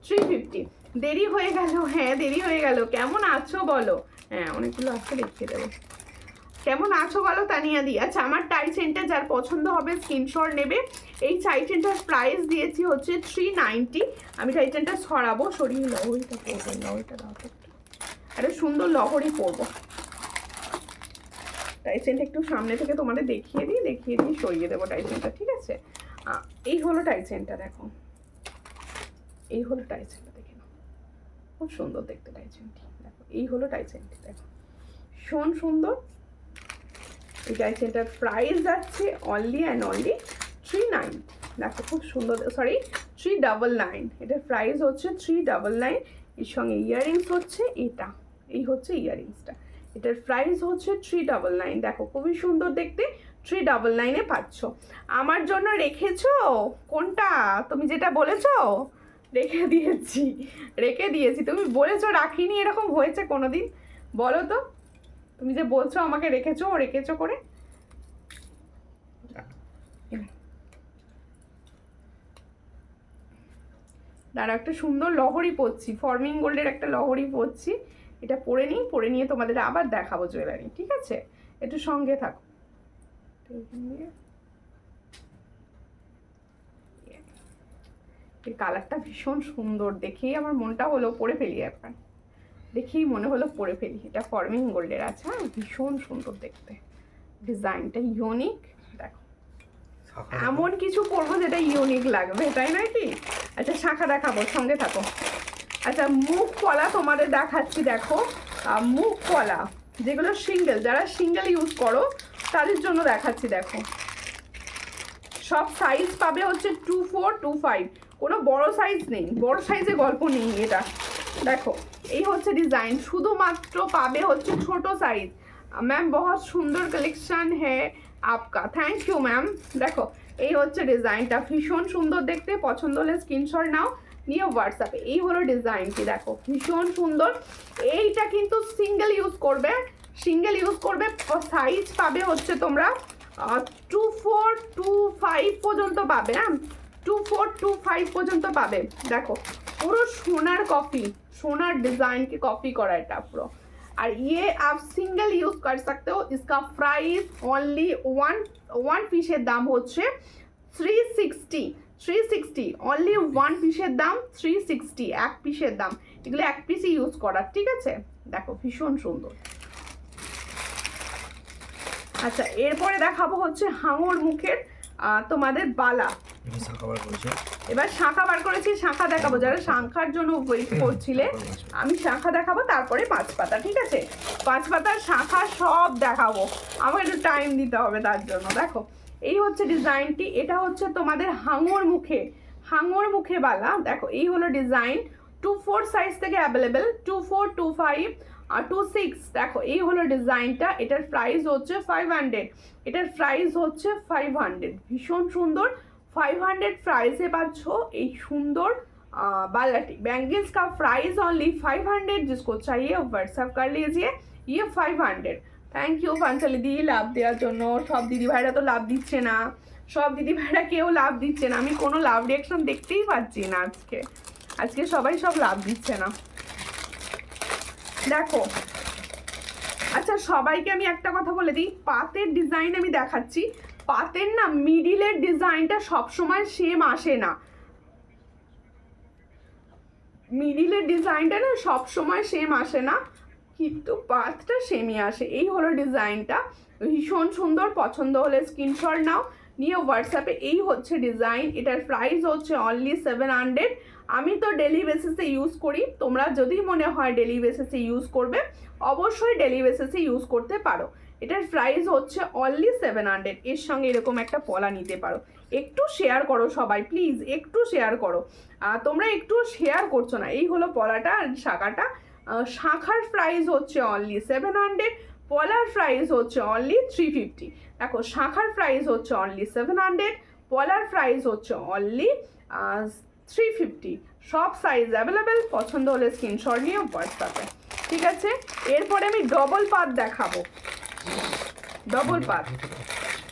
350। দেরি হয়ে গেল, হ্যাঁ দেরি হয়ে গেল। কেমন আছো বলো? হ্যাঁ অনেকগুলো আছে, দেখিয়ে দেবো। কেমন আছো বলো তানিয়া দি। আচ্ছা আমার টাই চেনটা যার পছন্দ হবে স্ক্রিনশট নেবে। এই টাই চেনটার প্রাইস দিয়েছি হচ্ছে 390। আমি টাই চেনটা সরাবো, সরিয়ে লহরিটা পরবো, লহরিটা দাও একটা, একটা সুন্দর লহরি পরবো। টাই চেনটা একটু সামনে থেকে তোমাদের দেখিয়ে দিই সরিয়ে দেবো টাই চেনটা, ঠিক আছে। এই হলো টাই চেনটা, দেখো এই হলো টাই চেনটা, দেখে নাও খুব সুন্দর দেখতে টাই চেনটি। দেখো এই হলো টাই চেনটি, দেখো ভীষণ সুন্দর। এই টাই চেনটার প্রাইস যাচ্ছে অনলি অ্যান্ড অনলি 390। দেখো খুব সুন্দর, সরি 399। এটার প্রাইস হচ্ছে 399। এর সঙ্গে ইয়াররিংস হচ্ছে এটা, এই হচ্ছে ইয়াররিংসটা। এটার প্রাইস হচ্ছে 399। দেখো খুবই সুন্দর দেখতে, 399-এ পাচ্ছ। আমার জন্য রেখেছো কোনটা? তুমি যেটা বলেছো রেখে দিয়েছি। তুমি বলেছো রাখিনি, এরকম হয়েছে কোনোদিন বলো তো? তুমি যে বলছো আমাকে রেখেছো করে। দাঁড়া একটা সুন্দর লহরি পরছি, ফর্মিং গোল্ডের একটা লহরি পরছি। এটা পরে নিয়ে তোমাদের আবার দেখাবো জুয়েলারি, ঠিক আছে। একটু সঙ্গে থাকো। এই কালারটা ভীষণ সুন্দর, দেখেই আমার মনটা হলো পরে ফেলি, একবার দেখেই মনে হলো পরে ফেলি। এটা ফর্মিং গোল্ডের আছে, হ্যাঁ ভীষণ সুন্দর দেখতে, ডিজাইনটা ইউনিক। দেখো এমন কিছু করবো যেটা ইউনিক লাগবে, তাই নয় কি? আচ্ছা শাখা দেখাবো, সঙ্গে থাকো। আচ্ছা মুখ পলা তোমাদের দেখাচ্ছি, দেখো মুখ পলা যেগুলো সিঙ্গেল, যারা সিঙ্গেল ইউজ করো তাদের জন্য দেখাচ্ছি। দেখো সব সাইজ পাবে হচ্ছে 24, 25, কোনো বড় সাইজ নেই, বড় সাইজে গল্প নেই। এটা দেখো এই হচ্ছে ডিজাইন, শুধুমাত্র পাবে হচ্ছে ছোট সাইজ। ম্যাম বহুত সুন্দর কালেকশন হ্যাঁ আপকা, থ্যাংক ইউ ম্যাম। দেখো এই হচ্ছে ডিজাইনটা, ভীষণ সুন্দর দেখতে। পছন্দ হলে স্ক্রিনশট নাও, নিয়ে হোয়াটসঅ্যাপে। এই হলো ডিজাইনটি, দেখো ভীষণ সুন্দর। এইটা কিন্তু সিঙ্গেল ইউজ করবে, সাইজ পাবে হচ্ছে তোমরা 24, 25 পর্যন্ত পাবে। হ্যাঁ 2425 পর্যন্ত পাবে। দেখো পুরো সোনার কফি, সোনার डिजाइन की कॉपी करा है पूरा। और ये आप सिंगल यूज कर सकते हो। इसका प्राइस ओनली वन পিসের দাম হচ্ছে 360 অনলি ওয়ান পিসের দাম 360, এক পিসের দাম। এগুলো এক পিসই ইউজ করার, ঠিক আছে। দেখো ভীষণ সুন্দর। আচ্ছা এরপরে দেখাবো হচ্ছে হাঙর মুখের তোমাদের বালা। এবার শাঁখা বার করেছি, শাঁখা দেখাবো। যারা শাঁখার জন্য ওয়েট করছিলে আমি শাঁখা দেখাবো, তারপরে 5 পাতা, ঠিক আছে। 5 পাতার শাঁখা সব দেখাবো, আমাকে একটু টাইম দিতে হবে তার জন্য। দেখো এই হচ্ছে ডিজাইনটি, এটা হচ্ছে তোমাদের হাঙর মুখে বালা। দেখো এই হলো ডিজাইন। 24 সাইজ থেকে অ্যাভেলেবেল, 24, 25 আর 26। দেখো এই হলো ডিজাইনটা। এটার প্রাইস হচ্ছে 500, এটার প্রাইস হচ্ছে 500। ভীষণ সুন্দর, 500 प्राइस पाচ্ছ এই সুন্দর बालाटी। बैंगल्स का प्राइस ओनली 500, जिसको चाहिए व्हाट्सएप कर लीजिए। ये 500। थैंक यू পাঞ্চালি দি লাভ দেওয়ার জন্য। সব দিদি ভাইরা তো লাভ দিচ্ছে না, সব দিদি ভাইরা কেউ লাভ দিচ্ছে না। আমি কোনো লাভ রিঅ্যাকশন দেখতেই পাচ্ছি না আজকে সবাই সব লাভ দিচ্ছে না। দেখো আচ্ছা সবাইকে আমি একটা কথা বলে দিই, পাতের ডিজাইন আমি দেখাচ্ছি। পাতের না মিডিলের ডিজাইনটা সবসময় সেম আসে না, মিডিলের ডিজাইনটা না সবসময় সেম আসে না, কিন্তু পাতটা সেমই আসে। এই হলো ডিজাইনটা, ভীষণ সুন্দর। পছন্দ হলে স্ক্রিনশট নাও, নিয়ে হোয়াটসঅ্যাপে। এই হচ্ছে ডিজাইন, এটার প্রাইস হচ্ছে অনলি 700। আমি তো ডেলি বেসিসে ইউজ করি, তোমরা যদি মনে হয় ডেলি বেসিসে ইউজ করবে অবশ্যই ডেলি বেসিসে ইউজ করতে পারো। এটার প্রাইস হচ্ছে অনলি 700। এর সঙ্গে এরকম একটা পলা নিতে পারো। একটু শেয়ার করো সবাই প্লিজ, একটু শেয়ার করো। তোমরা একটু শেয়ার করছো না। এই হলো পলাটা আর শাখাটা। শাখার প্রাইস হচ্ছে অনলি 700, পলার প্রাইস হচ্ছে অনলি 350। দেখো শাখার প্রাইস হচ্ছে অনলি 700, পলার প্রাইস হচ্ছে অনলি 350। সব সাইজ অ্যাভেলেবেল, পছন্দ হলে স্ক্রিনশট নিয়ে হোয়াটসঅ্যাপে, ঠিক আছে। এরপরে আমি ডবল পাত দেখাবো। ডবল পাত,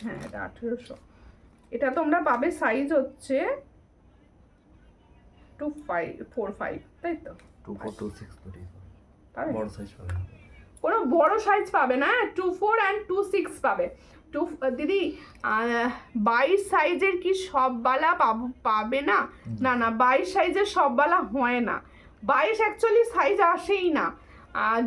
হ্যাঁ এটা 1800। এটা তোমরা পাবে সাইজ হচ্ছে 2545, তাই তো? 2426 পাবে? বড় সাইজ পাবে, কোনো বড় সাইজ পাবে না। 24 and 26 পাবে। দিদি 22 সাইজের কি সব বালা পাবে না? না 22 সাইজের সব বালা হয় না। 22 অ্যাকচুয়ালি সাইজ আসেই না।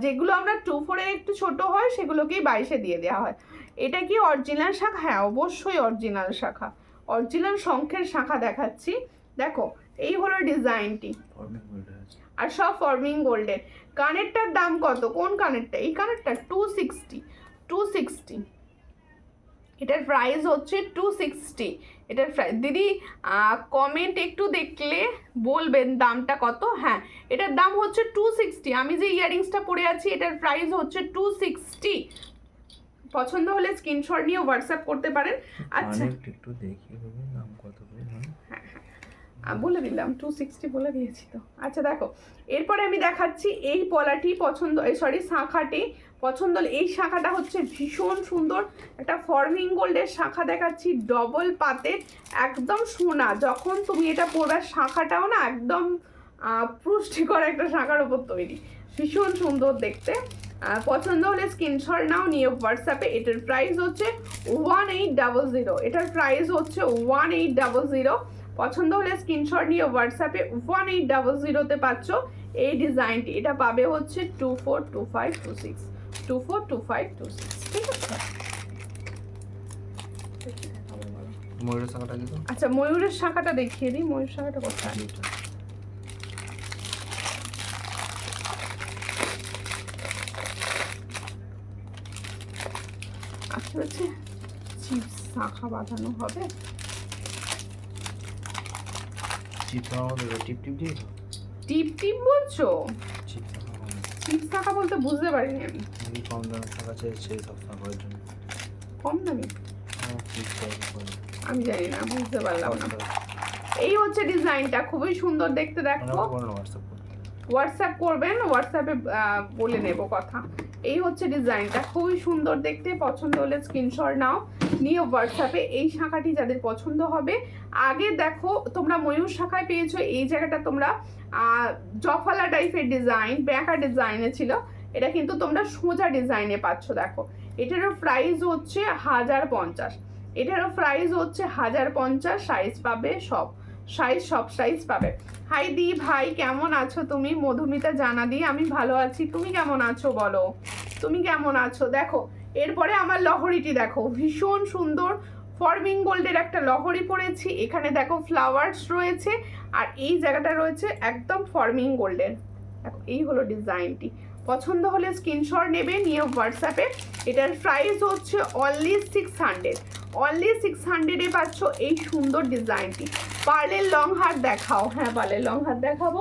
যেগুলো আমরা 24-এর একটু ছোট হয় সেগুলোকেই 22-এ দিয়ে দেওয়া হয়। এটা কি অরিজিনাল শাখা? হ্যাঁ অবশ্যই অরিজিনাল শাখা, অরিজিনাল শঙ্খের শাখা দেখাচ্ছি। দেখো এই হলো ডিজাইনটি, আর সব ফর্মিং গোল্ডের। কানেরটার দাম কত? কোন কানেরটা? এই কানেরটা 260। এটার প্রাইস হচ্ছে 260। এটার প্রাইস দিদি কমেন্ট একটু দেখলে বলবেন দামটা কত। হ্যাঁ এটার দাম হচ্ছে 260। আমি যে ইয়াররিংসটা পরে আছি এটার প্রাইস হচ্ছে 260। পছন্দ হলে স্ক্রিনশট নিয়ে হোয়াটসঅ্যাপ করতে পারেন। আচ্ছা একটু দেখি নাম কত করে? হ্যাঁ বলে দিলাম 260 বলে দিয়েছি তো। আচ্ছা দেখো এরপরে আমি দেখাচ্ছি এই পলাটি। শাখাটি পছন্দ হলে, এই শাখাটা হচ্ছে ভীষণ সুন্দর একটা ফর্মিং গোল্ডের শাখা দেখাচ্ছি, ডবল পাতের, একদম সোনা। যখন তুমি এটা পরবে শাখাটাও না একদম পুষ্টিকর একটা শাখার উপর তৈরি, ভীষণ সুন্দর দেখতে। পছন্দ হলে স্ক্রিনশট নাও, নিয়ে হোয়াটসঅ্যাপে। এটার প্রাইস হচ্ছে 1800। এটার প্রাইস হচ্ছে 1800। পছন্দ হলে স্ক্রিনশট নিয়ে হোয়াটসঅ্যাপে 1800-তে পাচ্ছ এই ডিজাইনটি। এটা পাবে হচ্ছে 242526, 242526, ঠিক আছে। ময়ূরের শাখাটা কি? আচ্ছা ময়ূরের শাখাটা দেখিয়ে দিই। ময়ূর শাখাটা কোথায়? আচ্ছা হচ্ছে চিপস শাখা বাঁধানো হবে। টিপ বলছো? চিপ শাখা বলতে বুঝতে পারিনি আমি। কম দামের শাখা আছে সেই সব শাখার জন্য। কম দামি? আমি জানি না, বুঝতে পারলাম না। এই হচ্ছে ডিজাইনটা, খুবই সুন্দর দেখতে। দেখো হোয়াটসঅ্যাপ করবেন, হোয়াটসঅ্যাপে বলে নেব কথা। এই হচ্ছে ডিজাইনটা, খুবই সুন্দর দেখতে। পছন্দ হলে স্ক্রিনশট নাও, নিয়ে হোয়াটসঅ্যাপে এই শাখাটি যাদের পছন্দ হবে। আগে দেখো তোমরা ময়ূর শাখায় পেয়েছো, এই জায়গাটা তোমরা জফলা টাইপের ডিজাইন ব্যাকা ডিজাইনে ছিল, এটা কিন্তু তোমরা সোজা ডিজাইনে পাচ্ছ। দেখো এটারও প্রাইস হচ্ছে 1050, এটারও প্রাইস হচ্ছে 1050। সাইজ পাবে সব সাইজ পাবে। হাই দি ভাই, কেমন আছো তুমি? মধুমিতা জানা দি, আমি ভালো আছি, তুমি কেমন আছো বলো, তুমি কেমন আছো? দেখো এরপরে আমার লহরিটি দেখো, ভীষণ সুন্দর ফর্মিং গোল্ডের একটা লহরি পরেছি। এখানে দেখো ফ্লাওয়ার্স রয়েছে, আর এই জায়গাটা রয়েছে একদম ফর্মিং গোল্ডের। দেখো এই হলো ডিজাইনটি। পছন্দ হলে স্ক্রিনশট নেবে, নিয়ে হোয়াটসঅ্যাপে। এটার প্রাইস হচ্ছে অনলি 600, অনলি 600-এ পাচ্ছ এই সুন্দর ডিজাইনটি। পার্লের লং হাত দেখাও। হ্যাঁ পার্লের লং হাত দেখাবো।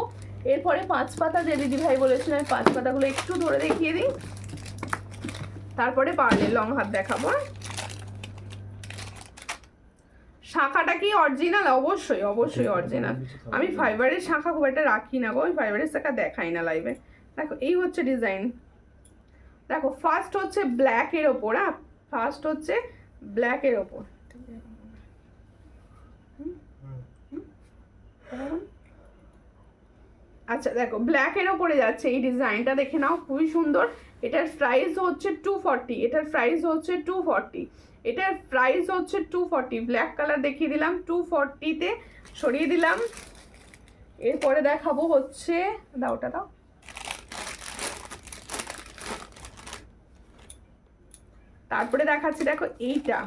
এরপরে 5 পাতা যে দিদি ভাই বলেছিলেন, 5 পাতাগুলো একটু ধরে দেখিয়ে দিই, তারপরে পার্লের লং হাত দেখাবো। শাখাটা কি অরিজিনাল? অবশ্যই অবশ্যই অরিজিনাল। আমি ফাইবারের শাখা খুব একটা রাখি না গো, আমি ফাইবারের শাখা দেখাই না লাইভে। দেখো এই হচ্ছে ডিজাইন। দেখো ফার্স্ট হচ্ছে ব্ল্যাকের ওপর, হ্যাঁ ফার্স্ট হচ্ছে ব্ল্যাকের ওপর। আচ্ছা দেখো ব্ল্যাকের ওপরে যাচ্ছে এই ডিজাইনটা, দেখে নাও খুবই সুন্দর। এটার প্রাইস হচ্ছে 240, এটার প্রাইস হচ্ছে 240, এটার প্রাইস হচ্ছে 240। ব্ল্যাক কালার দেখিয়ে দিলাম, 240-তে সরিয়ে দিলাম। এরপরে দেখাবো হচ্ছে, দাও ওটা দাও, তারপরে দেখাচ্ছি দেখো এইটা,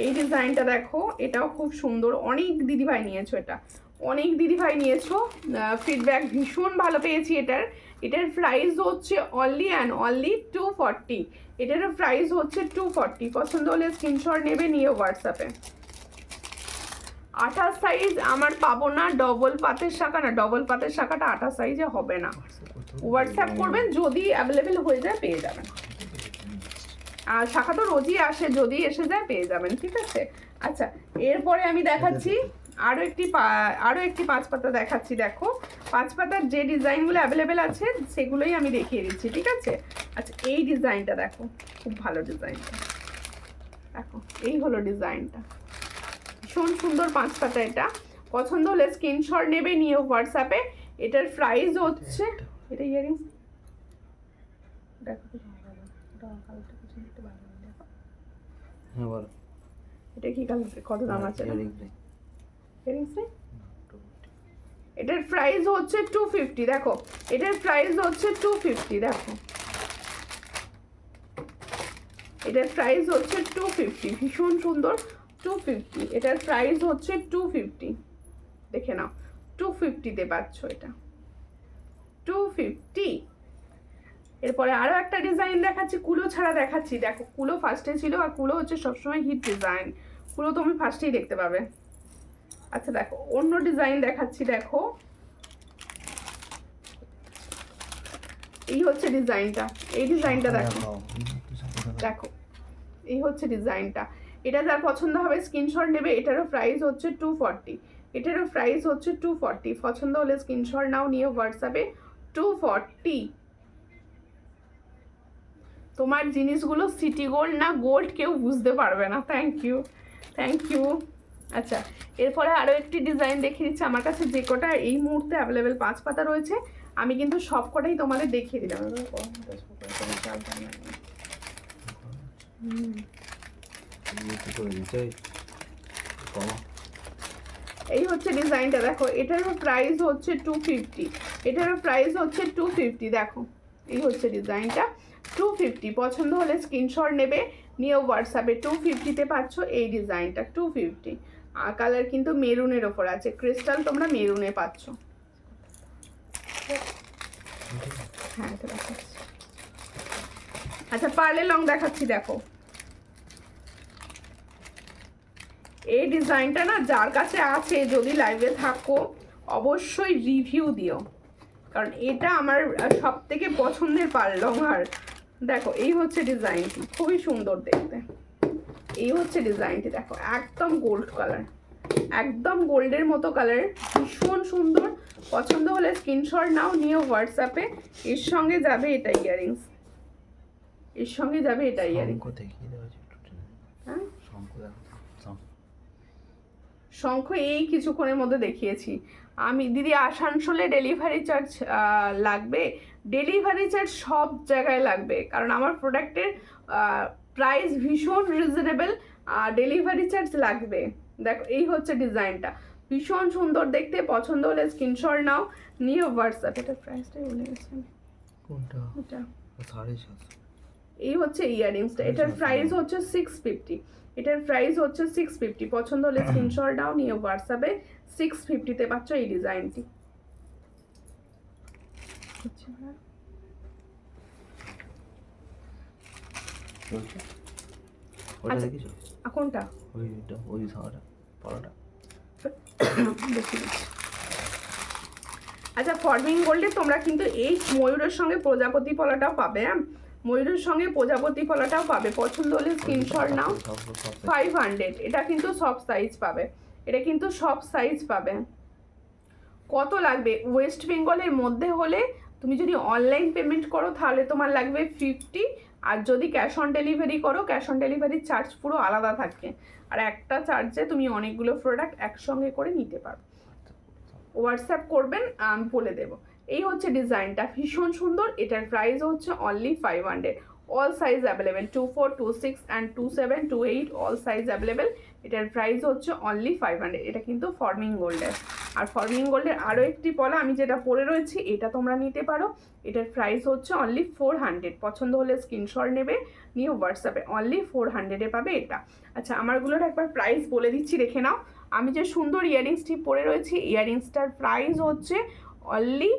এই ডিজাইনটা দেখো, এটাও খুব সুন্দর। অনেক দিদিভাই নিয়েছো, এটা অনেক দিদিভাই নিয়েছো, ফিডব্যাক ভীষণ ভালো পেয়েছি এটার। এটার প্রাইস হচ্ছে অনলি অ্যান্ড অনলি 240, এটারও প্রাইস হচ্ছে 240। পছন্দ হলে স্ক্রিনশট নেবে, নিয়ে হোয়াটসঅ্যাপে। 28 সাইজ আমার পাবো না, ডবল পাতের শাখা না, ডবল পাতের শাখাটা 28 সাইজে হবে না। হোয়াটসঅ্যাপ করবেন, যদি অ্যাভেলেবেল হয়ে যায় পেয়ে যাবেন। আর শাখা তো রোজই আসে, যদি এসে যায় পেয়ে যাবেন, ঠিক আছে। আচ্ছা এরপরে আমি দেখাচ্ছি আরও একটি 5 পাতা দেখাচ্ছি। দেখো 5 পাতার যে ডিজাইনগুলো অ্যাভেলেবেল আছে সেগুলোই আমি দেখিয়ে দিচ্ছি, ঠিক আছে। আচ্ছা এই ডিজাইনটা দেখো, খুব ভালো ডিজাইনটা, দেখো এই হলো ডিজাইনটা, ভীষণ সুন্দর 5 পাতা। এটা পছন্দ হলে স্ক্রিনশট নেবে, নিয়ে হোয়াটসঅ্যাপে। এটার প্রাইস হচ্ছে, এটা ইয়ারিংস দেখো, হ্যাঁ বলো, এটা কি কালার, কত দাম আছে? এটার প্রাইস হচ্ছে 250। দেখো এটার প্রাইস হচ্ছে 250, দেখো এটার প্রাইস হচ্ছে 250, ভীষণ সুন্দর 250। এটার প্রাইস হচ্ছে 250, দেখে নাও 250-তে পাচ্ছ এটা, 250। এরপরে আরও একটা ডিজাইন দেখাচ্ছি, কুলো ছাড়া দেখাচ্ছি। দেখো কুলো ফার্স্টে ছিল, আর কুলো হচ্ছে সবসময় হিট ডিজাইন, কুলো তুমি ফার্স্টেই দেখতে পাবে। আচ্ছা দেখো অন্য ডিজাইন দেখাচ্ছি, দেখো এই হচ্ছে ডিজাইনটা, এই ডিজাইনটা দেখো, দেখো এই হচ্ছে ডিজাইনটা। এটা যার পছন্দ হবে স্ক্রিনশট নেবে। এটারও প্রাইস হচ্ছে 240, এটারও প্রাইস হচ্ছে 240। পছন্দ হলে স্ক্রিনশট নাও, নিয়ে হোয়াটসঅ্যাপে। 240। তোমার জিনিসগুলো সিটি গোল্ড না গোল্ড কেউ বুঝতে পারবে না। Thank you, thank you. আচ্ছা এরপরে আরও একটি ডিজাইন দেখিয়ে দিচ্ছি। আমার কাছে যে কটা এই মুহূর্তে অ্যাভেলেবেল 5 পাতা রয়েছে, আমি কিন্তু সব কটাই তোমাদের দেখিয়ে দিলাম। এই হচ্ছে ডিজাইনটা, দেখো এটারও প্রাইস হচ্ছে 250, এটারও প্রাইস হচ্ছে 250। দেখো এই হচ্ছে ডিজাইনটা 250। পছন্দ হলে স্ক্রিনশট নেবে, নিয়ে হোয়াটসঅ্যাপে। 250-তে পাচ্ছ এই ডিজাইনটা, 250। আর কালার কিন্তু মেরুনের ওপর আছে, ক্রিস্টাল তোমরা মেরুনে পাচ্ছ। হ্যাঁ এটা দেখাচ্ছি। আচ্ছা পার্লে লং দেখাচ্ছি, দেখো এই ডিজাইনটা না যার কাছে আছে, যদি লাইভে থাকো অবশ্যই রিভিউ দিও, কারণ এটা আমার সব থেকে পছন্দের পার্ল লং। আর দেখো এই হচ্ছে ডিজাইনটি, খুবই সুন্দর দেখতে। এই হচ্ছে ডিজাইনটি, দেখো একদম গোল্ড কালার, একদম গোল্ডের মতো কালার, ভীষণ সুন্দর। পছন্দ হলে স্ক্রিনশট নাও, নিয়ে হোয়াটসঅ্যাপে। এর সঙ্গে যাবে এটা ইয়ারিংস, এর সঙ্গে যাবে এটা ইয়ারিংস। শঙ্খ এই কিছুক্ষণের মধ্যে দেখিয়েছি আমি। দিদি আসানসোলে ডেলিভারি চার্জ লাগবে? ডেলিভারি চার্জ সব জায়গায় লাগবে, কারণ আমার প্রোডাক্টের প্রাইস ভীষণ রিজনেবল, আর ডেলিভারি চার্জ লাগবে। দেখো এই হচ্ছে ডিজাইনটা, ভীষণ সুন্দর দেখতে। পছন্দ হলে স্ক্রিনশট নাও, নিয়ে হোয়াটসঅ্যাপ। এটার প্রাইসটাই বলে গেছি আমি। কোনটা? এটা 750। এই হচ্ছে ইয়াররিংসটা, এটার প্রাইস হচ্ছে 650। এটার প্রাইস হচ্ছে 650। পছন্দ হলে স্ক্রিনশট দাও, নিয়ে হোয়াটসঅ্যাপে 650-তে পাচ্ছ এই ডিজাইনটি। ওটা দেখিস? কোনটা? ওইটা, ওই সাদাটা পলাটা। দেখি দিচ্ছি। আচ্ছা, ফরমিং গোল্ডে তোমরা কিন্তু এই ময়ূরের সঙ্গে প্রজাপতি পলাটাও পাবে। হ্যাঁ, ময়ূরের সঙ্গে প্রজাপতি পলাটাও পাবে। পছন্দ হলে স্ক্রিনশট নাও। 500। এটা কিন্তু সব সাইজ পাবে, এটা কিন্তু সব সাইজ পাবে। কত লাগবে? ওয়েস্ট বেঙ্গলের মধ্যে হলে তুমি যদি অনলাইন পেমেন্ট করো তাহলে তোমার লাগবে 50, আর যদি ক্যাশ অন ডেলিভারি করো, ক্যাশ অন ডেলিভারির চার্জ পুরো আলাদা থাকে, আর একটা চার্জে তুমি অনেকগুলো প্রোডাক্ট একসঙ্গে করে নিতে পারো। হোয়াটসঅ্যাপ করবেন, আমি বলে দেবো। এই হচ্ছে ডিজাইনটা, ভীষণ সুন্দর। এটার প্রাইস হচ্ছে only 500। All size available, 24, 26 and 27, 28 all size available. এটার প্রাইস হচ্ছে অনলি 500। এটা কিন্তু ফর্মিং গোল্ডের। আর ফর্মিং গোল্ডের আরও একটি পলা আমি যেটা পরে রয়েছি, এটা তোমরা নিতে পারো। এটার প্রাইস হচ্ছে অনলি 400। পছন্দ হলে স্ক্রিনশট নেবে, নিয়ে হোয়াটসঅ্যাপে অনলি 400-এ পাবে এটা। আচ্ছা, আমারগুলোর একবার প্রাইস বলে দিচ্ছি, রেখে নাও। আমি যে সুন্দর ইয়াররিংসটি পরে রয়েছি, ইয়াররিংসটার প্রাইস হচ্ছে অনলি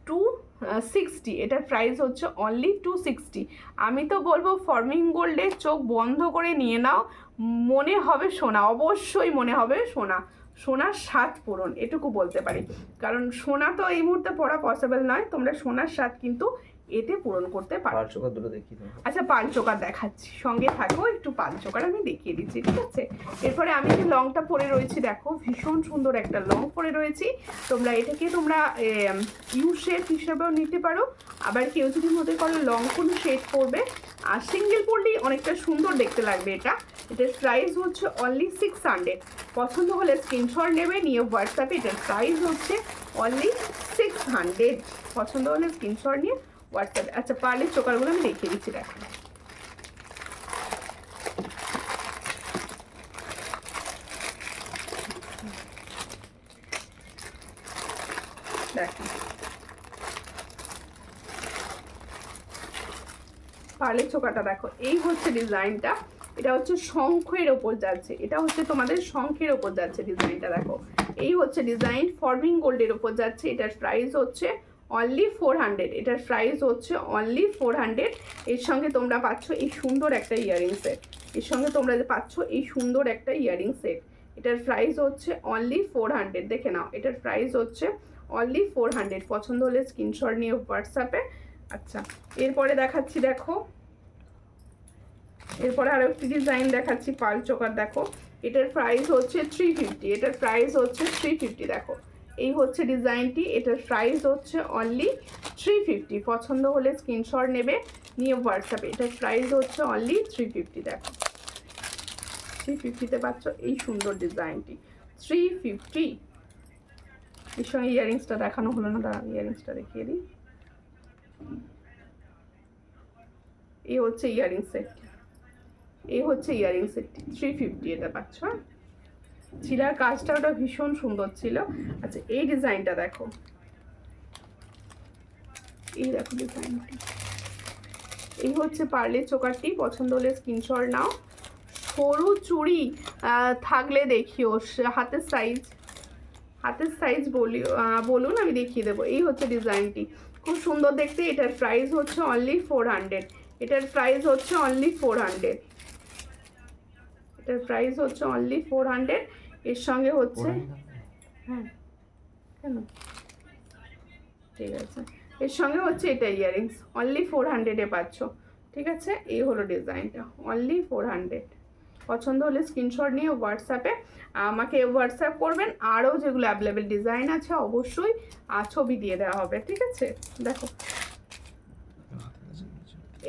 260। এটার প্রাইস হচ্ছে অনলি 260। আমি তো বলবো ফর্মিং গোল্ডে চোখ বন্ধ করে নিয়ে নাও, মনে হবে সোনা, অবশ্যই মনে হবে সোনা। সোনার স্বাদ পূরণ, এটুকু বলতে পারি, কারণ সোনা তো এই মুহূর্তে পড়া পসিবল নয়, তোমরা সোনার স্বাদ কিন্তু এতে পূরণ করতে পারো। পাল চোকার দুটো দেখিয়ে দাও। আচ্ছা, পাল চোকার দেখাচ্ছি, সঙ্গে থাকো, একটু পাল চোকার আমি দেখিয়ে দিচ্ছি, ঠিক আছে? এরপরে আমি যে লংটা পরে রয়েছি, দেখো ভীষণ সুন্দর একটা লং পরে রয়েছি। তোমরা এটাকে তোমরা ইউ শেপ হিসেবেও নিতে পারো, আবার কেউ যদি মনে করো লং কোনো শেড করবে, আর সিঙ্গেল পরলেই অনেকটা সুন্দর দেখতে লাগবে এটা। এটার প্রাইস হচ্ছে অনলি 600। পছন্দ হলে স্ক্রিনশট নেবে, নিয়ে হোয়াটসঅ্যাপে। এটার প্রাইস হচ্ছে অনলি 600। পছন্দ হলে স্ক্রিনশট নিয়ে হোয়াটসঅ্যাপে। আচ্ছা, পার্লের চোকারগুলো আমি দেখিয়ে দিচ্ছি, দেখো। দেখো পার্লের চোকাটা দেখো, এই হচ্ছে ডিজাইনটা। এটা হচ্ছে শঙ্খের ওপর যাচ্ছে, এটা হচ্ছে তোমাদের শঙ্খের ওপর যাচ্ছে ডিজাইনটা। দেখো এই হচ্ছে ডিজাইন, ফর্মিং গোল্ডের ওপর যাচ্ছে। এটার প্রাইস হচ্ছে অনলি 400। এটার প্রাইস হচ্ছে অনলি 400। এর সঙ্গে তোমরা পাচ্ছ এই সুন্দর একটা ইয়ারিং সেট, এর সঙ্গে তোমরা যে পাচ্ছ এই সুন্দর একটা ইয়ারিং সেট। এটার প্রাইস হচ্ছে অনলি 400। দেখে নাও, এটার প্রাইস হচ্ছে অনলি 400। পছন্দ হলে স্ক্রিনশট নিয়ে হোয়াটসঅ্যাপে। আচ্ছা, এরপরে দেখাচ্ছি, দেখো এরপরে আরও একটি ডিজাইন দেখাচ্ছি, পাল চোকার। দেখো এটার প্রাইস হচ্ছে 350। এটার প্রাইস হচ্ছে 350। দেখো এই হচ্ছে ডিজাইনটি, এটার প্রাইস হচ্ছে অনলি 350। পছন্দ হলে স্ক্রিনশট নেবে, নিয়ে হোয়াটসঅ্যাপে। এটার প্রাইস হচ্ছে অনলি 350। দেখো 350-তে পাচ্ছ এই সুন্দর ডিজাইনটি, 350। এর সঙ্গে ইয়ারিংসটা দেখানো হলো না, দাঁড়া ইয়ারিংসটা দেখিয়ে দিই। এই হচ্ছে ইয়ারিং সেট, এই হচ্ছে ইয়ারিং সেট 350। এটা পাচ্ছ। ছিলার কাজটা ওটা ভীষণ সুন্দর ছিল। আচ্ছা, এই ডিজাইনটা দেখো, এই দেখো ডিজাইনটি, এই হচ্ছে পার্লের চোকারটি। পছন্দ হলে স্ক্রিনশট নাও। সরু চুড়ি থাকলে দেখিও, হাতের সাইজ বলুন, আমি দেখিয়ে দেবো। এই হচ্ছে ডিজাইনটি, খুব সুন্দর দেখতে। এটার প্রাইস হচ্ছে অনলি 400। এটার প্রাইস হচ্ছে অনলি 400। এটার প্রাইস হচ্ছে অনলি 400। এর সঙ্গে হচ্ছে, হ্যাঁ কেন, ঠিক আছে, এর সঙ্গে হচ্ছে এটা ইয়ারিংস, অনলি 400-এ পাচ্ছ, ঠিক আছে? এই হলো ডিজাইনটা, অনলি 400। পছন্দ হলে স্ক্রিনশট নিয়ে হোয়াটসঅ্যাপে আমাকে হোয়াটসঅ্যাপ করবেন। আরও যেগুলো অ্যাভেলেবেল ডিজাইন আছে অবশ্যই ছবি দিয়ে দেওয়া হবে, ঠিক আছে? দেখো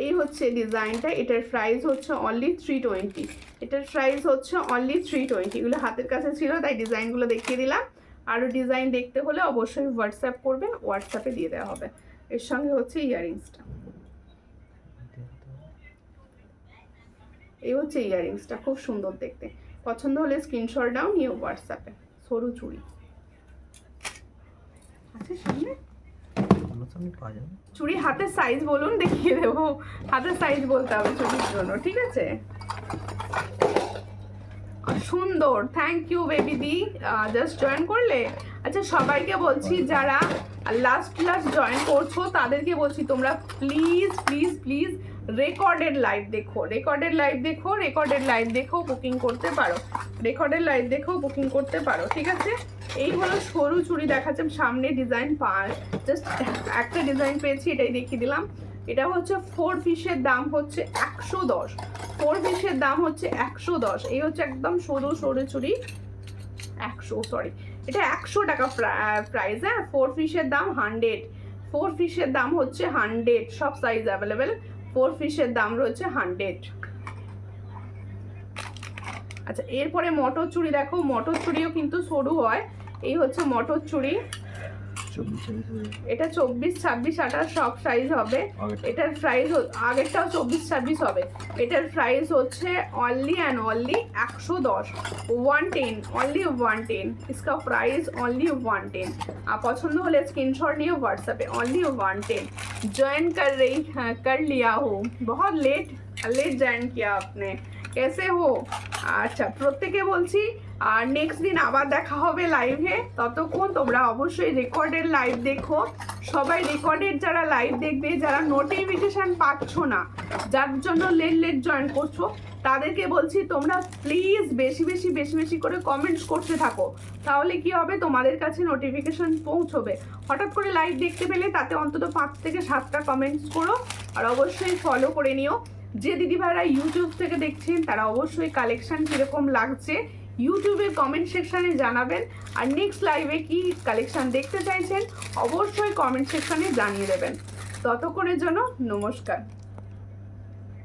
এই হচ্ছে ডিজাইনটা, এটার প্রাইস হচ্ছে অনলি 320। এটার প্রাইস হচ্ছে অনলি 320। এগুলো হাতের কাছে ছিল তাই ডিজাইনগুলো দেখিয়ে দিলাম। আরও ডিজাইন দেখতে হলে অবশ্যই হোয়াটসঅ্যাপ করবেন, হোয়াটসঅ্যাপে দিয়ে দেওয়া হবে। এর সঙ্গে হচ্ছে ইয়াররিংসটা, এই হচ্ছে ইয়াররিংসটা, খুব সুন্দর দেখতে। পছন্দ হলে স্ক্রিনশট দাও, নিয়ে হোয়াটসঅ্যাপে। সরু চুড়ি আছে সামনে, সামনে পাওয়া যাবে। চুড়ি হাতের সাইজ বলুন, দেখিয়ে দেবো। হাতের সাইজ বলতে হবে চুড়ির জন্য, ঠিক আছে? সুন্দর, থ্যাংক ইউ বেবি দি, জাস্ট জয়েন করলে। আচ্ছা সবাইকে বলছি যারা লাস্ট জয়েন করছো তাদেরকে বলছি তোমরা please please please recorded live দেখো, রেকর্ডেড লাইভ দেখো, রেকর্ডেড লাইভ দেখো, বুকিং করতে পারো, রেকর্ডেড লাইভ দেখো, বুকিং করতে পারো, ঠিক আছে? এই হলো সরু চুড়ি দেখাচ্ছে, সামনে ডিজাইন জাস্ট একটা ডিজাইন পেয়েছি, এটাই দেখিয়ে দিলাম। এটা হচ্ছে 4 পিসের দাম হচ্ছে 110, 4 পিসের দাম হচ্ছে 110। এই হচ্ছে একদম সরু সরু চুড়ি, 100 এটা 100 টাকা প্রাইস। হ্যাঁ, 4 পিসের দাম 100, 4 পিসের দাম হচ্ছে 100, সব সাইজ অ্যাভেলেবেল। 4 পিসের দাম রয়েছে 100। আচ্ছা এরপরে মটর চুড়ি দেখো, মটর চুড়িও কিন্তু সরু হয়। এই হচ্ছে মটর চুড়ি, এটা 24, 26, 28 সব সাইজ হবে। এটার প্রাইস আগেরটাও 24, 26 হবে। এটার প্রাইস হচ্ছে অনলি অ্যান্ড অনলি 110, 110, অনলি 110। इसका प्राइस অনলি 110। आप पसंद হলে स्क्रीनशॉट নিয়ে व्हाट्सएप অনলি 110। ज्वाइन कर लिया हो, बहुत लेट ज्वाइन किया आपने, कैसे हो? আচ্ছা প্রত্যেকে বলছি আর নেক্সট দিন আবার দেখা হবে লাইভে। ততক্ষণ তোমরা অবশ্যই রেকর্ডেড লাইভ দেখো, সবাই রেকর্ডেড যারা লাইভ দেখবে, যারা নোটিফিকেশান পাচ্ছ না, যার জন্য লেট জয়েন করছো, তাদেরকে বলছি তোমরা প্লিজ বেশি বেশি বেশি বেশি করে কমেন্টস করতে থাকো, তাহলে কি হবে তোমাদের কাছে নোটিফিকেশান পৌঁছবে। হঠাৎ করে লাইভ দেখতে পেলে তাতে অন্তত 5 থেকে 7টা কমেন্টস করো, আর অবশ্যই ফলো করে নিও। যে দিদিভাইরা ইউটিউব থেকে দেখছেন তারা অবশ্যই কালেকশান কীরকম লাগছে ইউটিউবের কমেন্ট সেকশানে জানাবেন, আর নেক্সট লাইভে কি কালেকশান দেখতে চাইছেন অবশ্যই কমেন্ট সেকশানে জানিয়ে দেবেন। ততক্ষণের জন্য নমস্কার।